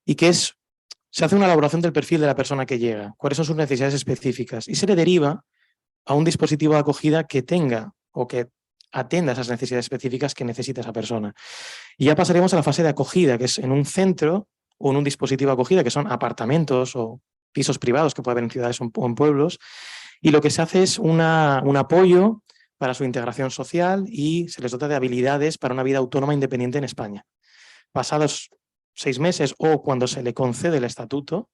y que se hace una elaboración del perfil de la persona que llega, cuáles son sus necesidades específicas, y se le deriva a un dispositivo de acogida que tenga o que atienda esas necesidades específicas que necesita esa persona. Y ya pasaremos a la fase de acogida, que es en un centro o en un dispositivo de acogida, que son apartamentos o pisos privados que puede haber en ciudades o en pueblos, y lo que se hace es un apoyo para su integración social y se les dota de habilidades para una vida autónoma e independiente en España. Pasados 6 meses o cuando se le concede el estatuto,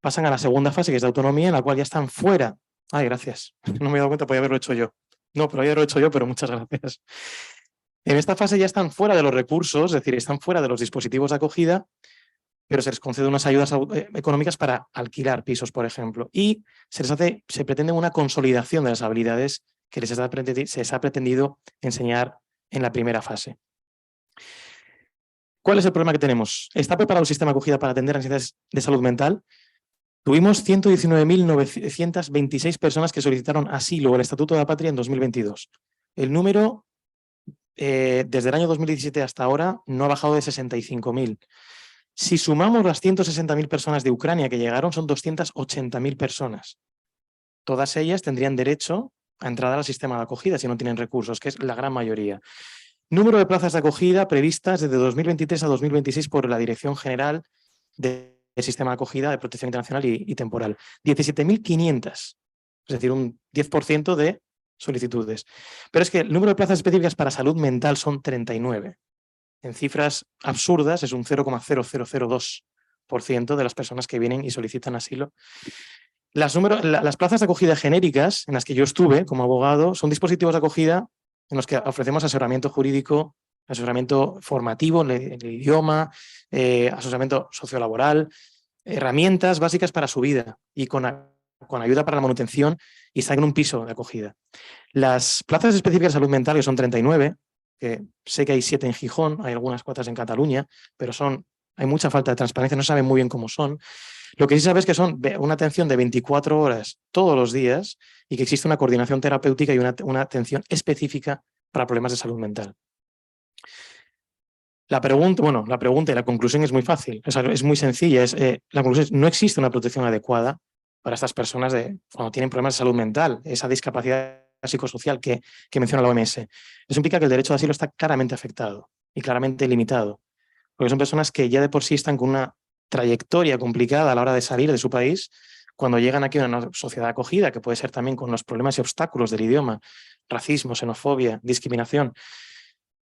pasan a la segunda fase, que es de autonomía, en la cual ya están fuera. Ay, gracias. No me he dado cuenta, podía haberlo hecho yo. No, pero había haberlo hecho yo, pero muchas gracias. En esta fase ya están fuera de los recursos, es decir, están fuera de los dispositivos de acogida, pero se les concede unas ayudas económicas para alquilar pisos, por ejemplo. Y se pretende una consolidación de las habilidades que se les ha pretendido enseñar en la primera fase. ¿Cuál es el problema que tenemos? ¿Está preparado el sistema de acogida para atender necesidades de salud mental? Tuvimos 119.926 personas que solicitaron asilo o el Estatuto de la Patria en 2022. El número, desde el año 2017 hasta ahora, no ha bajado de 65.000. Si sumamos las 160.000 personas de Ucrania que llegaron, son 280.000 personas. Todas ellas tendrían derecho a entrar al sistema de acogida si no tienen recursos, que es la gran mayoría. Número de plazas de acogida previstas desde 2023 a 2026 por la Dirección General del Sistema de Acogida de Protección Internacional y Temporal. 17.500, es decir, un 10% de solicitudes. Pero es que el número de plazas específicas para salud mental son 39. En cifras absurdas es un 0,0002% de las personas que vienen y solicitan asilo. Las plazas de acogida genéricas en las que yo estuve como abogado son dispositivos de acogida en los que ofrecemos asesoramiento jurídico, asesoramiento formativo en el idioma, asesoramiento sociolaboral, herramientas básicas para su vida y con ayuda para la manutención y estar en un piso de acogida. Las plazas específicas de salud mental, que son 39, que sé que hay 7 en Gijón, hay algunas cuantas en Cataluña, pero hay mucha falta de transparencia, no saben muy bien cómo son. Lo que sí sabes es que son una atención de 24 horas todos los días y que existe una coordinación terapéutica y una atención específica para problemas de salud mental. La pregunta y la conclusión es muy fácil, es muy sencilla. La conclusión es: no existe una protección adecuada para estas personas cuando tienen problemas de salud mental, esa discapacidad psicosocial que menciona la OMS. Eso implica que el derecho de asilo está claramente afectado y claramente limitado, porque son personas que ya de por sí están con una trayectoria complicada a la hora de salir de su país. Cuando llegan aquí a una sociedad acogida, que puede ser también con los problemas y obstáculos del idioma, racismo, xenofobia, discriminación,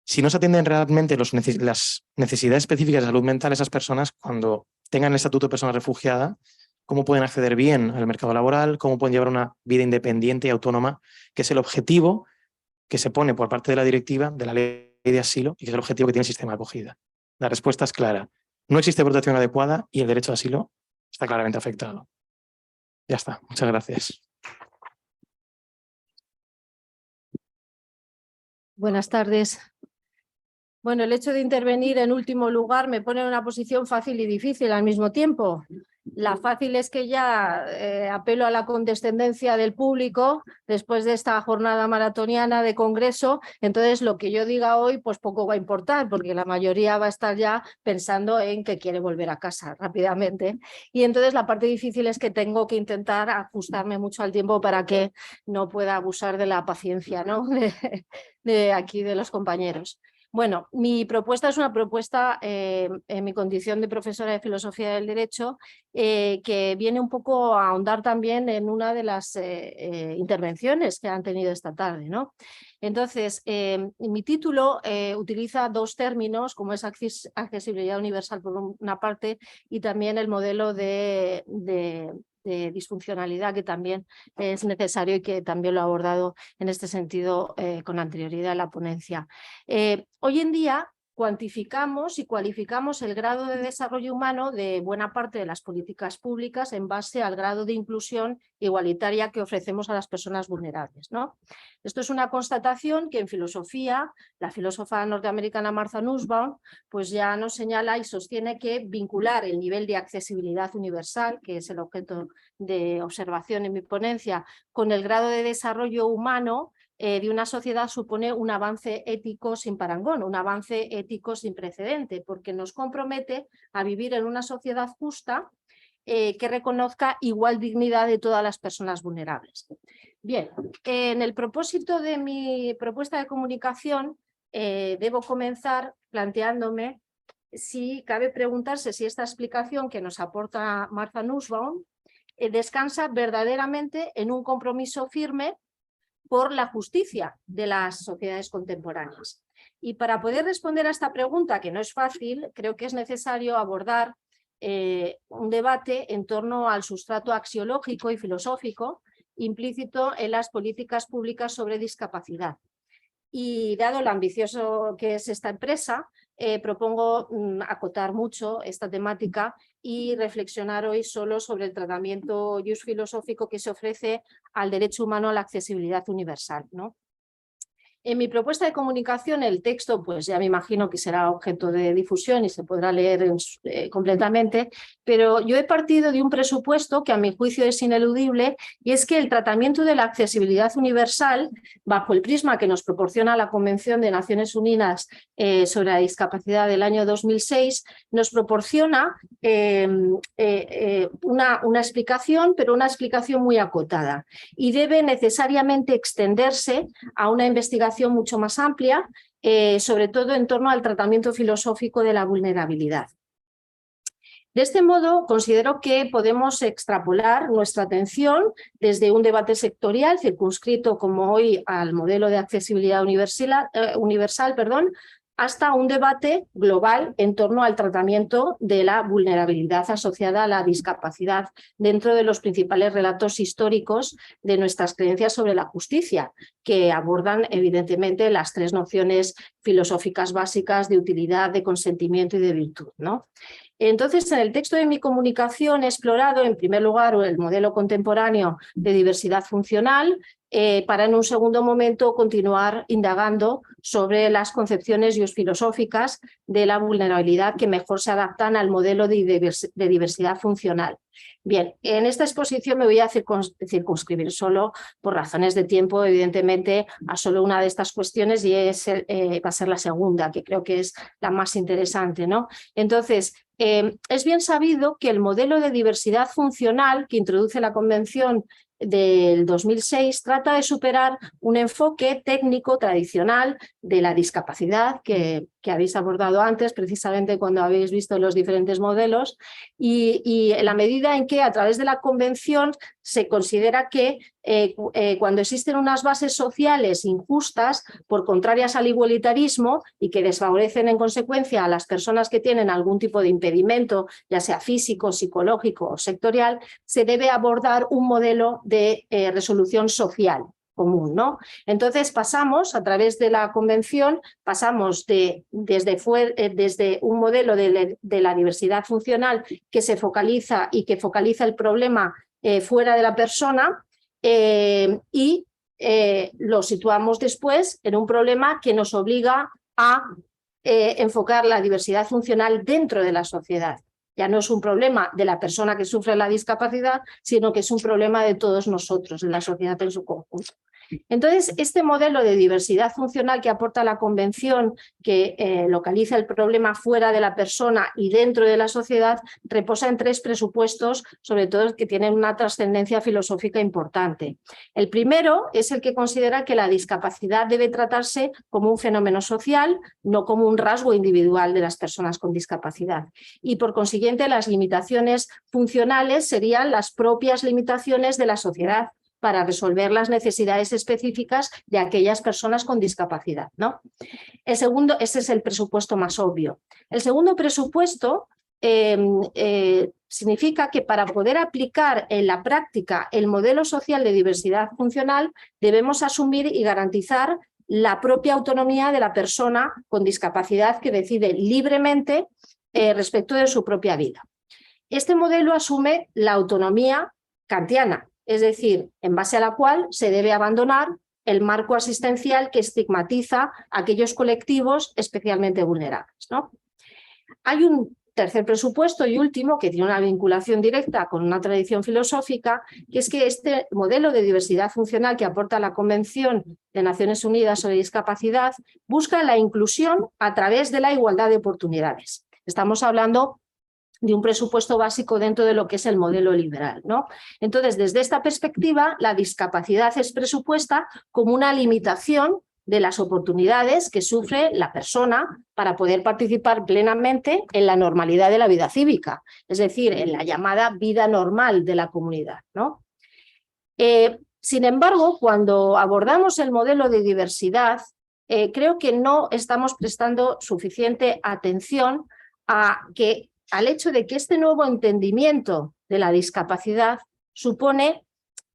si no se atienden realmente las necesidades específicas de salud mental, esas personas, cuando tengan el estatuto de persona refugiada, ¿cómo pueden acceder bien al mercado laboral? ¿Cómo pueden llevar una vida independiente y autónoma? Que es el objetivo que se pone por parte de la directiva, de la ley de asilo, y que es el objetivo que tiene el sistema de acogida. La respuesta es clara. No existe protección adecuada y el derecho de asilo está claramente afectado. Ya está. Muchas gracias. Buenas tardes. Bueno, el hecho de intervenir en último lugar me pone en una posición fácil y difícil al mismo tiempo. La fácil es que ya apelo a la condescendencia del público después de esta jornada maratoniana de congreso. Entonces, lo que yo diga hoy, pues poco va a importar, porque la mayoría va a estar ya pensando en que quiere volver a casa rápidamente. Y entonces la parte difícil es que tengo que intentar ajustarme mucho al tiempo para que no pueda abusar de la paciencia, ¿no? de aquí de los compañeros. Bueno, mi propuesta es una propuesta en mi condición de profesora de Filosofía del Derecho que viene un poco a ahondar también en una de las intervenciones que han tenido esta tarde, ¿no? Entonces, mi título utiliza 2 términos, como es accesibilidad universal por una parte y también el modelo de disfuncionalidad, que también es necesario y que también lo ha abordado en este sentido con anterioridad en la ponencia. Hoy en día cuantificamos y cualificamos el grado de desarrollo humano de buena parte de las políticas públicas en base al grado de inclusión igualitaria que ofrecemos a las personas vulnerables, ¿no? Esto es una constatación que en filosofía, la filósofa norteamericana Martha Nussbaum, pues ya nos señala y sostiene que vincular el nivel de accesibilidad universal, que es el objeto de observación en mi ponencia, con el grado de desarrollo humano de una sociedad supone un avance ético sin parangón, un avance ético sin precedente, porque nos compromete a vivir en una sociedad justa que reconozca igual dignidad de todas las personas vulnerables. Bien, en el propósito de mi propuesta de comunicación debo comenzar planteándome sí cabe preguntarse si esta explicación que nos aporta Martha Nussbaum descansa verdaderamente en un compromiso firme por la justicia de las sociedades contemporáneas. Y para poder responder a esta pregunta, que no es fácil, creo que es necesario abordar un debate en torno al sustrato axiológico y filosófico implícito en las políticas públicas sobre discapacidad. Y dado lo ambicioso que es esta empresa, propongo acotar mucho esta temática y reflexionar hoy solo sobre el tratamiento filosófico que se ofrece al derecho humano a la accesibilidad universal, ¿no? En mi propuesta de comunicación, el texto, pues ya me imagino que será objeto de difusión y se podrá leer completamente, pero yo he partido de un presupuesto que a mi juicio es ineludible, y es que el tratamiento de la accesibilidad universal, bajo el prisma que nos proporciona la Convención de Naciones Unidas sobre la discapacidad del año 2006, nos proporciona una explicación, pero una explicación muy acotada, y debe necesariamente extenderse a una investigación mucho más amplia, sobre todo en torno al tratamiento filosófico de la vulnerabilidad. De este modo, considero que podemos extrapolar nuestra atención desde un debate sectorial circunscrito como hoy al modelo de accesibilidad universal, hasta un debate global en torno al tratamiento de la vulnerabilidad asociada a la discapacidad dentro de los principales relatos históricos de nuestras creencias sobre la justicia, que abordan evidentemente las tres nociones filosóficas básicas de utilidad, de consentimiento y de virtud, ¿no? Entonces, en el texto de mi comunicación he explorado, en primer lugar, el modelo contemporáneo de diversidad funcional, para en un segundo momento continuar indagando sobre las concepciones filosóficas de la vulnerabilidad que mejor se adaptan al modelo de diversidad funcional. Bien, en esta exposición me voy a circunscribir solo, por razones de tiempo, evidentemente, a solo una de estas cuestiones, y va a ser la segunda, que creo que es la más interesante, ¿no? Entonces, es bien sabido que el modelo de diversidad funcional que introduce la Convención del 2006 trata de superar un enfoque técnico tradicional de la discapacidad que habéis abordado antes, precisamente cuando habéis visto los diferentes modelos, y en la medida en que a través de la Convención se considera que cuando existen unas bases sociales injustas por contrarias al igualitarismo y que desfavorecen en consecuencia a las personas que tienen algún tipo de impedimento, ya sea físico, psicológico o sectorial, se debe abordar un modelo de resolución social común, ¿no? Entonces pasamos, a través de la Convención, pasamos desde un modelo de la diversidad funcional que se focaliza y que focaliza el problema fuera de la persona, y lo situamos después en un problema que nos obliga a enfocar la diversidad funcional dentro de la sociedad. Ya no es un problema de la persona que sufre la discapacidad, sino que es un problema de todos nosotros, de la sociedad en su conjunto. Entonces, este modelo de diversidad funcional que aporta la Convención, que localiza el problema fuera de la persona y dentro de la sociedad, reposa en tres presupuestos, sobre todo que tienen una trascendencia filosófica importante. El primero es el que considera que la discapacidad debe tratarse como un fenómeno social, no como un rasgo individual de las personas con discapacidad. Y por consiguiente, las limitaciones funcionales serían las propias limitaciones de la sociedad para resolver las necesidades específicas de aquellas personas con discapacidad, ¿no? El segundo, ese es el presupuesto más obvio. El segundo presupuesto significa que para poder aplicar en la práctica el modelo social de diversidad funcional debemos asumir y garantizar la propia autonomía de la persona con discapacidad que decide libremente respecto de su propia vida. Este modelo asume la autonomía kantiana, es decir, en base a la cual se debe abandonar el marco asistencial que estigmatiza a aquellos colectivos especialmente vulnerables, ¿no? Hay un tercer presupuesto y último que tiene una vinculación directa con una tradición filosófica, que es que este modelo de diversidad funcional que aporta la Convención de Naciones Unidas sobre Discapacidad busca la inclusión a través de la igualdad de oportunidades. Estamos hablando de un presupuesto básico dentro de lo que es el modelo liberal, ¿no? Entonces, desde esta perspectiva, la discapacidad es presupuesta como una limitación de las oportunidades que sufre la persona para poder participar plenamente en la normalidad de la vida cívica, es decir, en la llamada vida normal de la comunidad, ¿no? Sin embargo, cuando abordamos el modelo de diversidad, creo que no estamos prestando suficiente atención al hecho de que este nuevo entendimiento de la discapacidad supone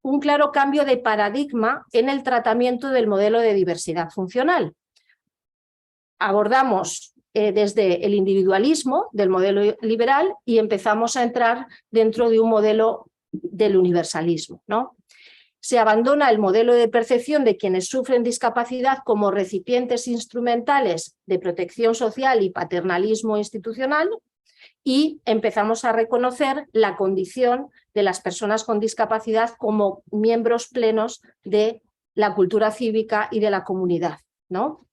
un claro cambio de paradigma en el tratamiento del modelo de diversidad funcional. Abordamos desde el individualismo del modelo liberal y empezamos a entrar dentro de un modelo del universalismo, ¿no? Se abandona el modelo de percepción de quienes sufren discapacidad como recipientes instrumentales de protección social y paternalismo institucional, y empezamos a reconocer la condición de las personas con discapacidad como miembros plenos de la cultura cívica y de la comunidad, ¿no?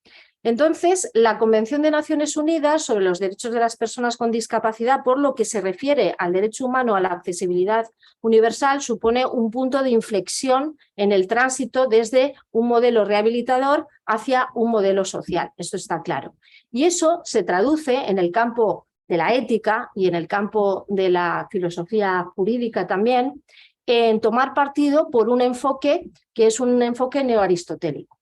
Entonces, la Convención de Naciones Unidas sobre los Derechos de las Personas con Discapacidad, por lo que se refiere al derecho humano a la accesibilidad universal, supone un punto de inflexión en el tránsito desde un modelo rehabilitador hacia un modelo social. Esto está claro. Y eso se traduce en el campo de la ética y en el campo de la filosofía jurídica también, en tomar partido por un enfoque que es un enfoque neoaristotélico.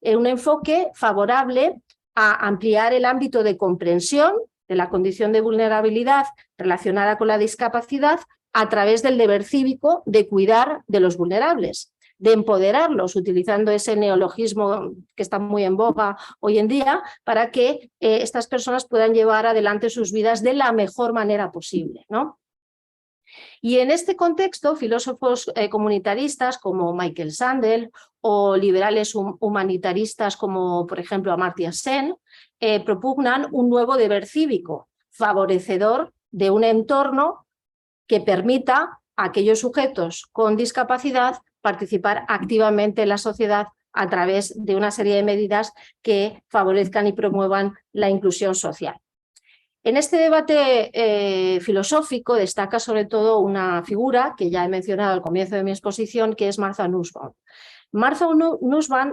Un enfoque favorable a ampliar el ámbito de comprensión de la condición de vulnerabilidad relacionada con la discapacidad a través del deber cívico de cuidar de los vulnerables, de empoderarlos, utilizando ese neologismo que está muy en boga hoy en día, para que estas personas puedan llevar adelante sus vidas de la mejor manera posible, ¿no? Y en este contexto, filósofos comunitaristas como Michael Sandel o liberales humanitaristas como, por ejemplo, Amartya Sen, propugnan un nuevo deber cívico, favorecedor de un entorno que permita a aquellos sujetos con discapacidad participar activamente en la sociedad a través de una serie de medidas que favorezcan y promuevan la inclusión social. En este debate filosófico destaca sobre todo una figura que ya he mencionado al comienzo de mi exposición, que es Martha Nussbaum. Martha Nussbaum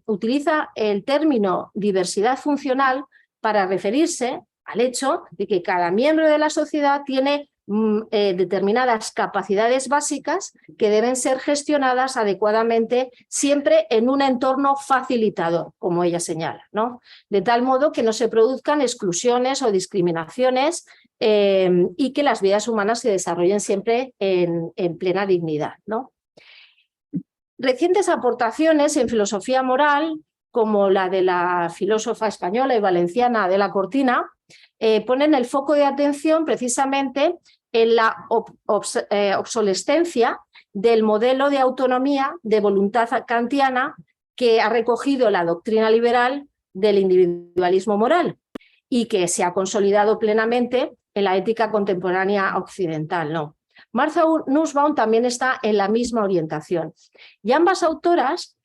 utiliza el término diversidad funcional para referirse al hecho de que cada miembro de la sociedad tiene determinadas capacidades básicas que deben ser gestionadas adecuadamente siempre en un entorno facilitador, como ella señala, ¿no? De tal modo que no se produzcan exclusiones o discriminaciones y que las vidas humanas se desarrollen siempre en plena dignidad, ¿no? Recientes aportaciones en filosofía moral, como la de la filósofa española y valenciana Adela Cortina, ponen el foco de atención precisamente en la obsolescencia del modelo de autonomía de voluntad kantiana que ha recogido la doctrina liberal del individualismo moral y que se ha consolidado plenamente en la ética contemporánea occidental, ¿no? Martha Nussbaum también está en la misma orientación. Y ambas autoras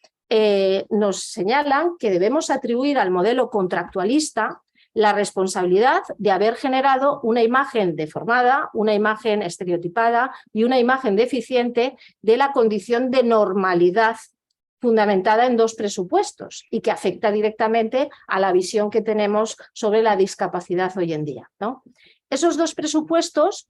nos señalan que debemos atribuir al modelo contractualista la responsabilidad de haber generado una imagen deformada, una imagen estereotipada y una imagen deficiente de la condición de normalidad fundamentada en dos presupuestos y que afecta directamente a la visión que tenemos sobre la discapacidad hoy en día, ¿no? Esos dos presupuestos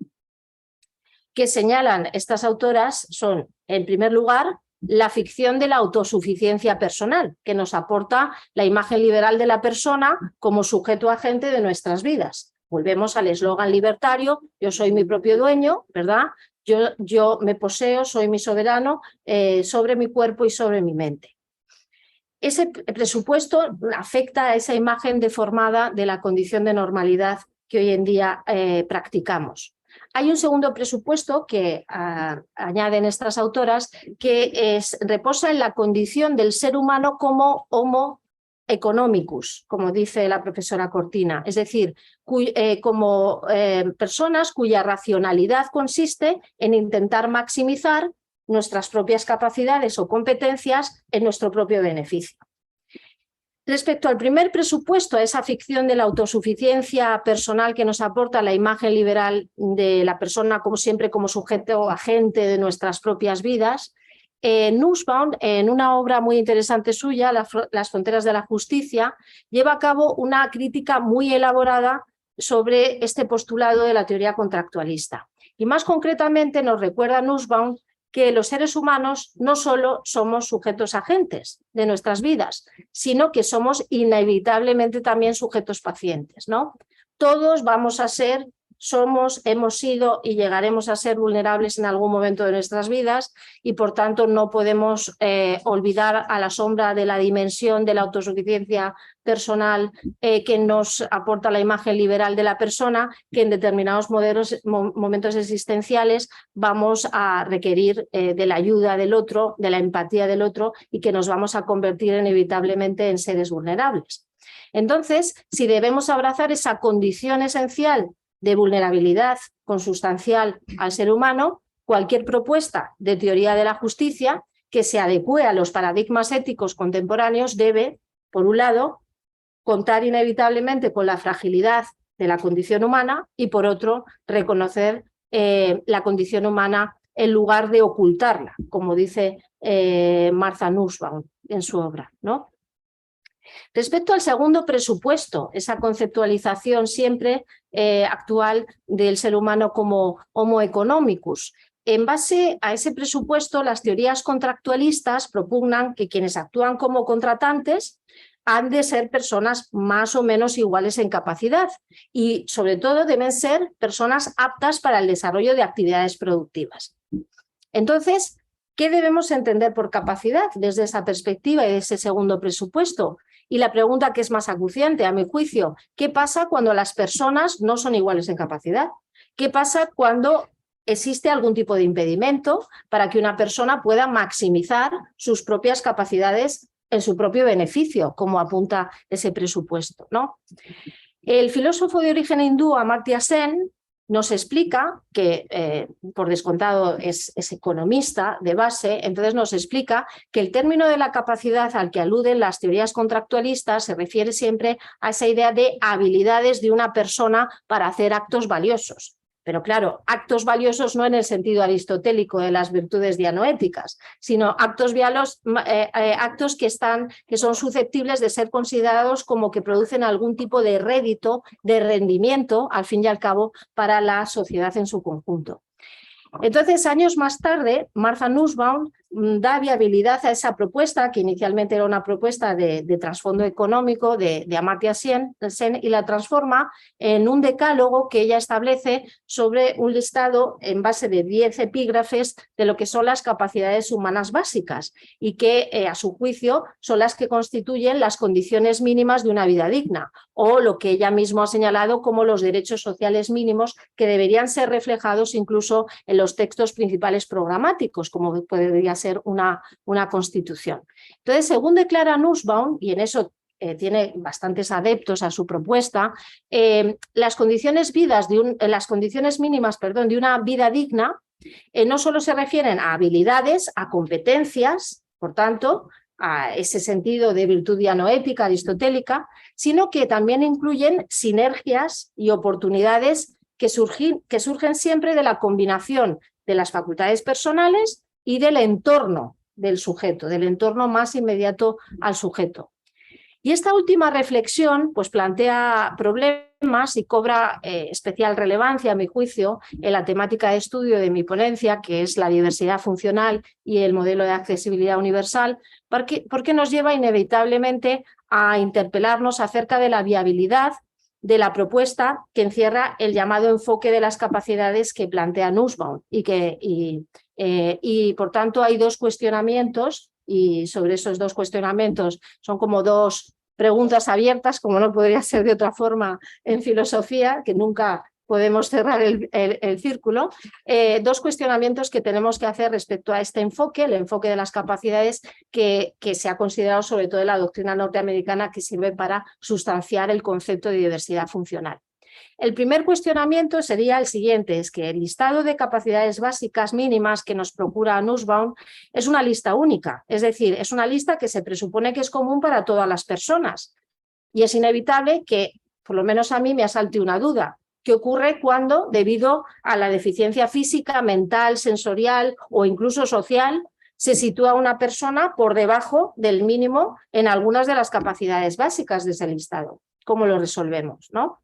que señalan estas autoras son, en primer lugar, la ficción de la autosuficiencia personal, que nos aporta la imagen liberal de la persona como sujeto agente de nuestras vidas. Volvemos al eslogan libertario: yo soy mi propio dueño, ¿verdad? Yo me poseo, soy mi soberano sobre mi cuerpo y sobre mi mente. Ese presupuesto afecta a esa imagen deformada de la condición de normalidad que hoy en día practicamos. Hay un segundo presupuesto que añaden estas autoras que reposa en la condición del ser humano como homo economicus, como dice la profesora Cortina, es decir, como personas cuya racionalidad consiste en intentar maximizar nuestras propias capacidades o competencias en nuestro propio beneficio. Respecto al primer presupuesto, a esa ficción de la autosuficiencia personal que nos aporta la imagen liberal de la persona como siempre como sujeto agente de nuestras propias vidas, Nussbaum, en una obra muy interesante suya, Las fronteras de la justicia, lleva a cabo una crítica muy elaborada sobre este postulado de la teoría contractualista. Y más concretamente nos recuerda Nussbaum que los seres humanos no solo somos sujetos agentes de nuestras vidas, sino que somos inevitablemente también sujetos pacientes, ¿no? Todos vamos a ser, somos, hemos sido y llegaremos a ser vulnerables en algún momento de nuestras vidas y por tanto no podemos olvidar a la sombra de la dimensión de la autosuficiencia personal que nos aporta la imagen liberal de la persona, que en determinados momentos existenciales vamos a requerir de la ayuda del otro, de la empatía del otro y que nos vamos a convertir inevitablemente en seres vulnerables. Entonces, si debemos abrazar esa condición esencial de vulnerabilidad consustancial al ser humano, cualquier propuesta de teoría de la justicia que se adecue a los paradigmas éticos contemporáneos debe, por un lado, contar inevitablemente con la fragilidad de la condición humana y, por otro, reconocer la condición humana en lugar de ocultarla, como dice Martha Nussbaum en su obra, ¿no? Respecto al segundo presupuesto, esa conceptualización siempre actual del ser humano como Homo economicus, en base a ese presupuesto, las teorías contractualistas propugnan que quienes actúan como contratantes han de ser personas más o menos iguales en capacidad y, sobre todo, deben ser personas aptas para el desarrollo de actividades productivas. Entonces, ¿qué debemos entender por capacidad desde esa perspectiva y de ese segundo presupuesto? Y la pregunta que es más acuciante, a mi juicio, ¿qué pasa cuando las personas no son iguales en capacidad? ¿Qué pasa cuando existe algún tipo de impedimento para que una persona pueda maximizar sus propias capacidades en su propio beneficio, como apunta ese presupuesto, ¿no? El filósofo de origen hindú Amartya Sen nos explica que, por descontado, es economista de base, entonces nos explica que el término de la capacidad al que aluden las teorías contractualistas se refiere siempre a esa idea de habilidades de una persona para hacer actos valiosos. Pero claro, actos valiosos no en el sentido aristotélico de las virtudes dianoéticas, sino actos que son susceptibles de ser considerados como que producen algún tipo de rédito, de rendimiento, al fin y al cabo, para la sociedad en su conjunto. Entonces, años más tarde, Martha Nussbaum da viabilidad a esa propuesta, que inicialmente era una propuesta de trasfondo económico de Amartya Sen, y la transforma en un decálogo que ella establece sobre un listado en base de 10 epígrafes de lo que son las capacidades humanas básicas y que, a su juicio, son las que constituyen las condiciones mínimas de una vida digna, o lo que ella misma ha señalado como los derechos sociales mínimos que deberían ser reflejados incluso en los textos principales programáticos, como podría ser una constitución. Entonces, según declara Nussbaum, y en eso tiene bastantes adeptos a su propuesta, las condiciones mínimas de una vida digna no solo se refieren a habilidades, a competencias, por tanto, a ese sentido de virtud dianoética aristotélica, sino que también incluyen sinergias y oportunidades que surgen siempre de la combinación de las facultades personales y del entorno del sujeto, del entorno más inmediato al sujeto. Y esta última reflexión pues, plantea problemas y cobra especial relevancia, a mi juicio, en la temática de estudio de mi ponencia, que es la diversidad funcional y el modelo de accesibilidad universal, porque nos lleva inevitablemente a interpelarnos acerca de la viabilidad de la propuesta que encierra el llamado enfoque de las capacidades que plantea Nussbaum y por tanto hay dos cuestionamientos y sobre esos dos cuestionamientos son como dos preguntas abiertas, como no podría ser de otra forma en filosofía, que nunca podemos cerrar el círculo, dos cuestionamientos que tenemos que hacer respecto a este enfoque, el enfoque de las capacidades que se ha considerado sobre todo en la doctrina norteamericana que sirve para sustanciar el concepto de diversidad funcional. El primer cuestionamiento sería el siguiente, es que el listado de capacidades básicas mínimas que nos procura Nussbaum es una lista única, es decir, es una lista que se presupone que es común para todas las personas y es inevitable que, por lo menos a mí, me asalte una duda. ¿Qué ocurre cuando, debido a la deficiencia física, mental, sensorial o incluso social, se sitúa una persona por debajo del mínimo en algunas de las capacidades básicas de ese listado. ¿Cómo lo resolvemos, no?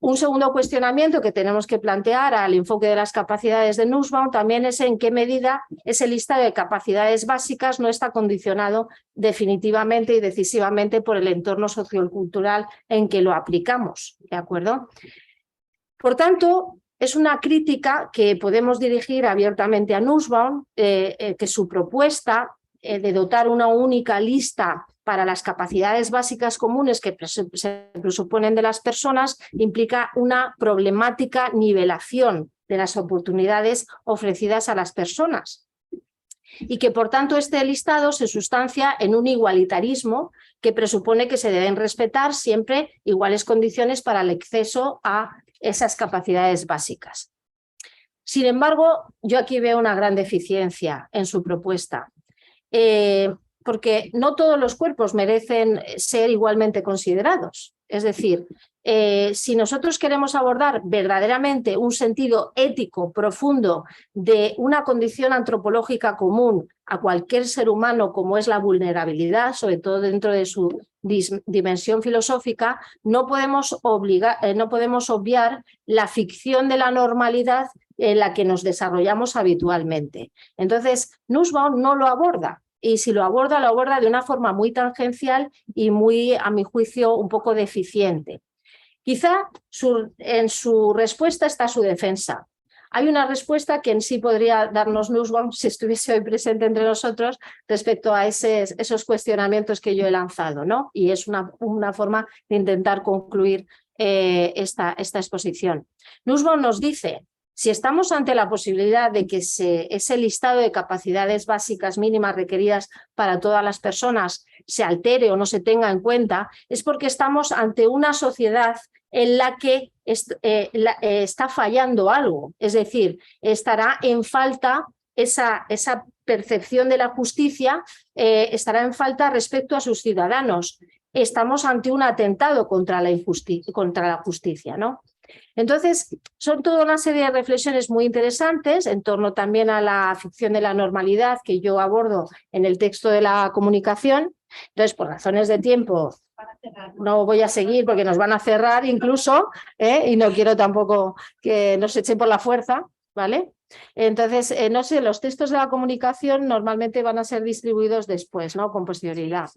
Un segundo cuestionamiento que tenemos que plantear al enfoque de las capacidades de Nussbaum también es en qué medida ese listado de capacidades básicas no está condicionado definitivamente y decisivamente por el entorno sociocultural en que lo aplicamos, ¿de acuerdo? Por tanto, es una crítica que podemos dirigir abiertamente a Nussbaum, que su propuesta de dotar una única lista para las capacidades básicas comunes que se presuponen de las personas implica una problemática nivelación de las oportunidades ofrecidas a las personas y que por tanto este listado se sustancia en un igualitarismo que presupone que se deben respetar siempre iguales condiciones para el acceso a esas capacidades básicas. Sin embargo, yo aquí veo una gran deficiencia en su propuesta. Porque no todos los cuerpos merecen ser igualmente considerados. Es decir, si nosotros queremos abordar verdaderamente un sentido ético profundo de una condición antropológica común a cualquier ser humano como es la vulnerabilidad, sobre todo dentro de su dimensión filosófica, no podemos obviar la ficción de la normalidad en la que nos desarrollamos habitualmente. Entonces, Nussbaum no lo aborda. Y si lo aborda de una forma muy tangencial y muy, a mi juicio, un poco deficiente. Quizá en su respuesta está su defensa. Hay una respuesta que en sí podría darnos Nussbaum si estuviese hoy presente entre nosotros respecto a esos cuestionamientos que yo he lanzado, ¿no? Y es una forma de intentar concluir esta exposición. Nussbaum nos dice: si estamos ante la posibilidad de que ese listado de capacidades básicas mínimas requeridas para todas las personas se altere o no se tenga en cuenta, es porque estamos ante una sociedad en la que está fallando algo. Es decir, estará en falta esa percepción de la justicia, estará en falta respecto a sus ciudadanos. Estamos ante un atentado contra la justicia, ¿no? Entonces, son toda una serie de reflexiones muy interesantes en torno también a la ficción de la normalidad que yo abordo en el texto de la comunicación. Entonces, por razones de tiempo, no voy a seguir porque nos van a cerrar incluso, y no quiero tampoco que nos echen por la fuerza, ¿vale? Entonces, no sé, los textos de la comunicación normalmente van a ser distribuidos después, ¿no? Con posterioridad.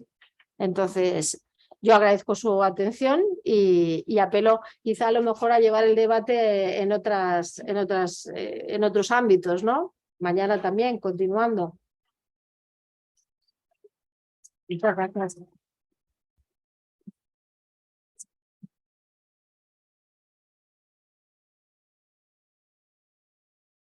Entonces, yo agradezco su atención y apelo quizá a lo mejor a llevar el debate en otros ámbitos, ¿no? Mañana también, continuando. Muchas gracias.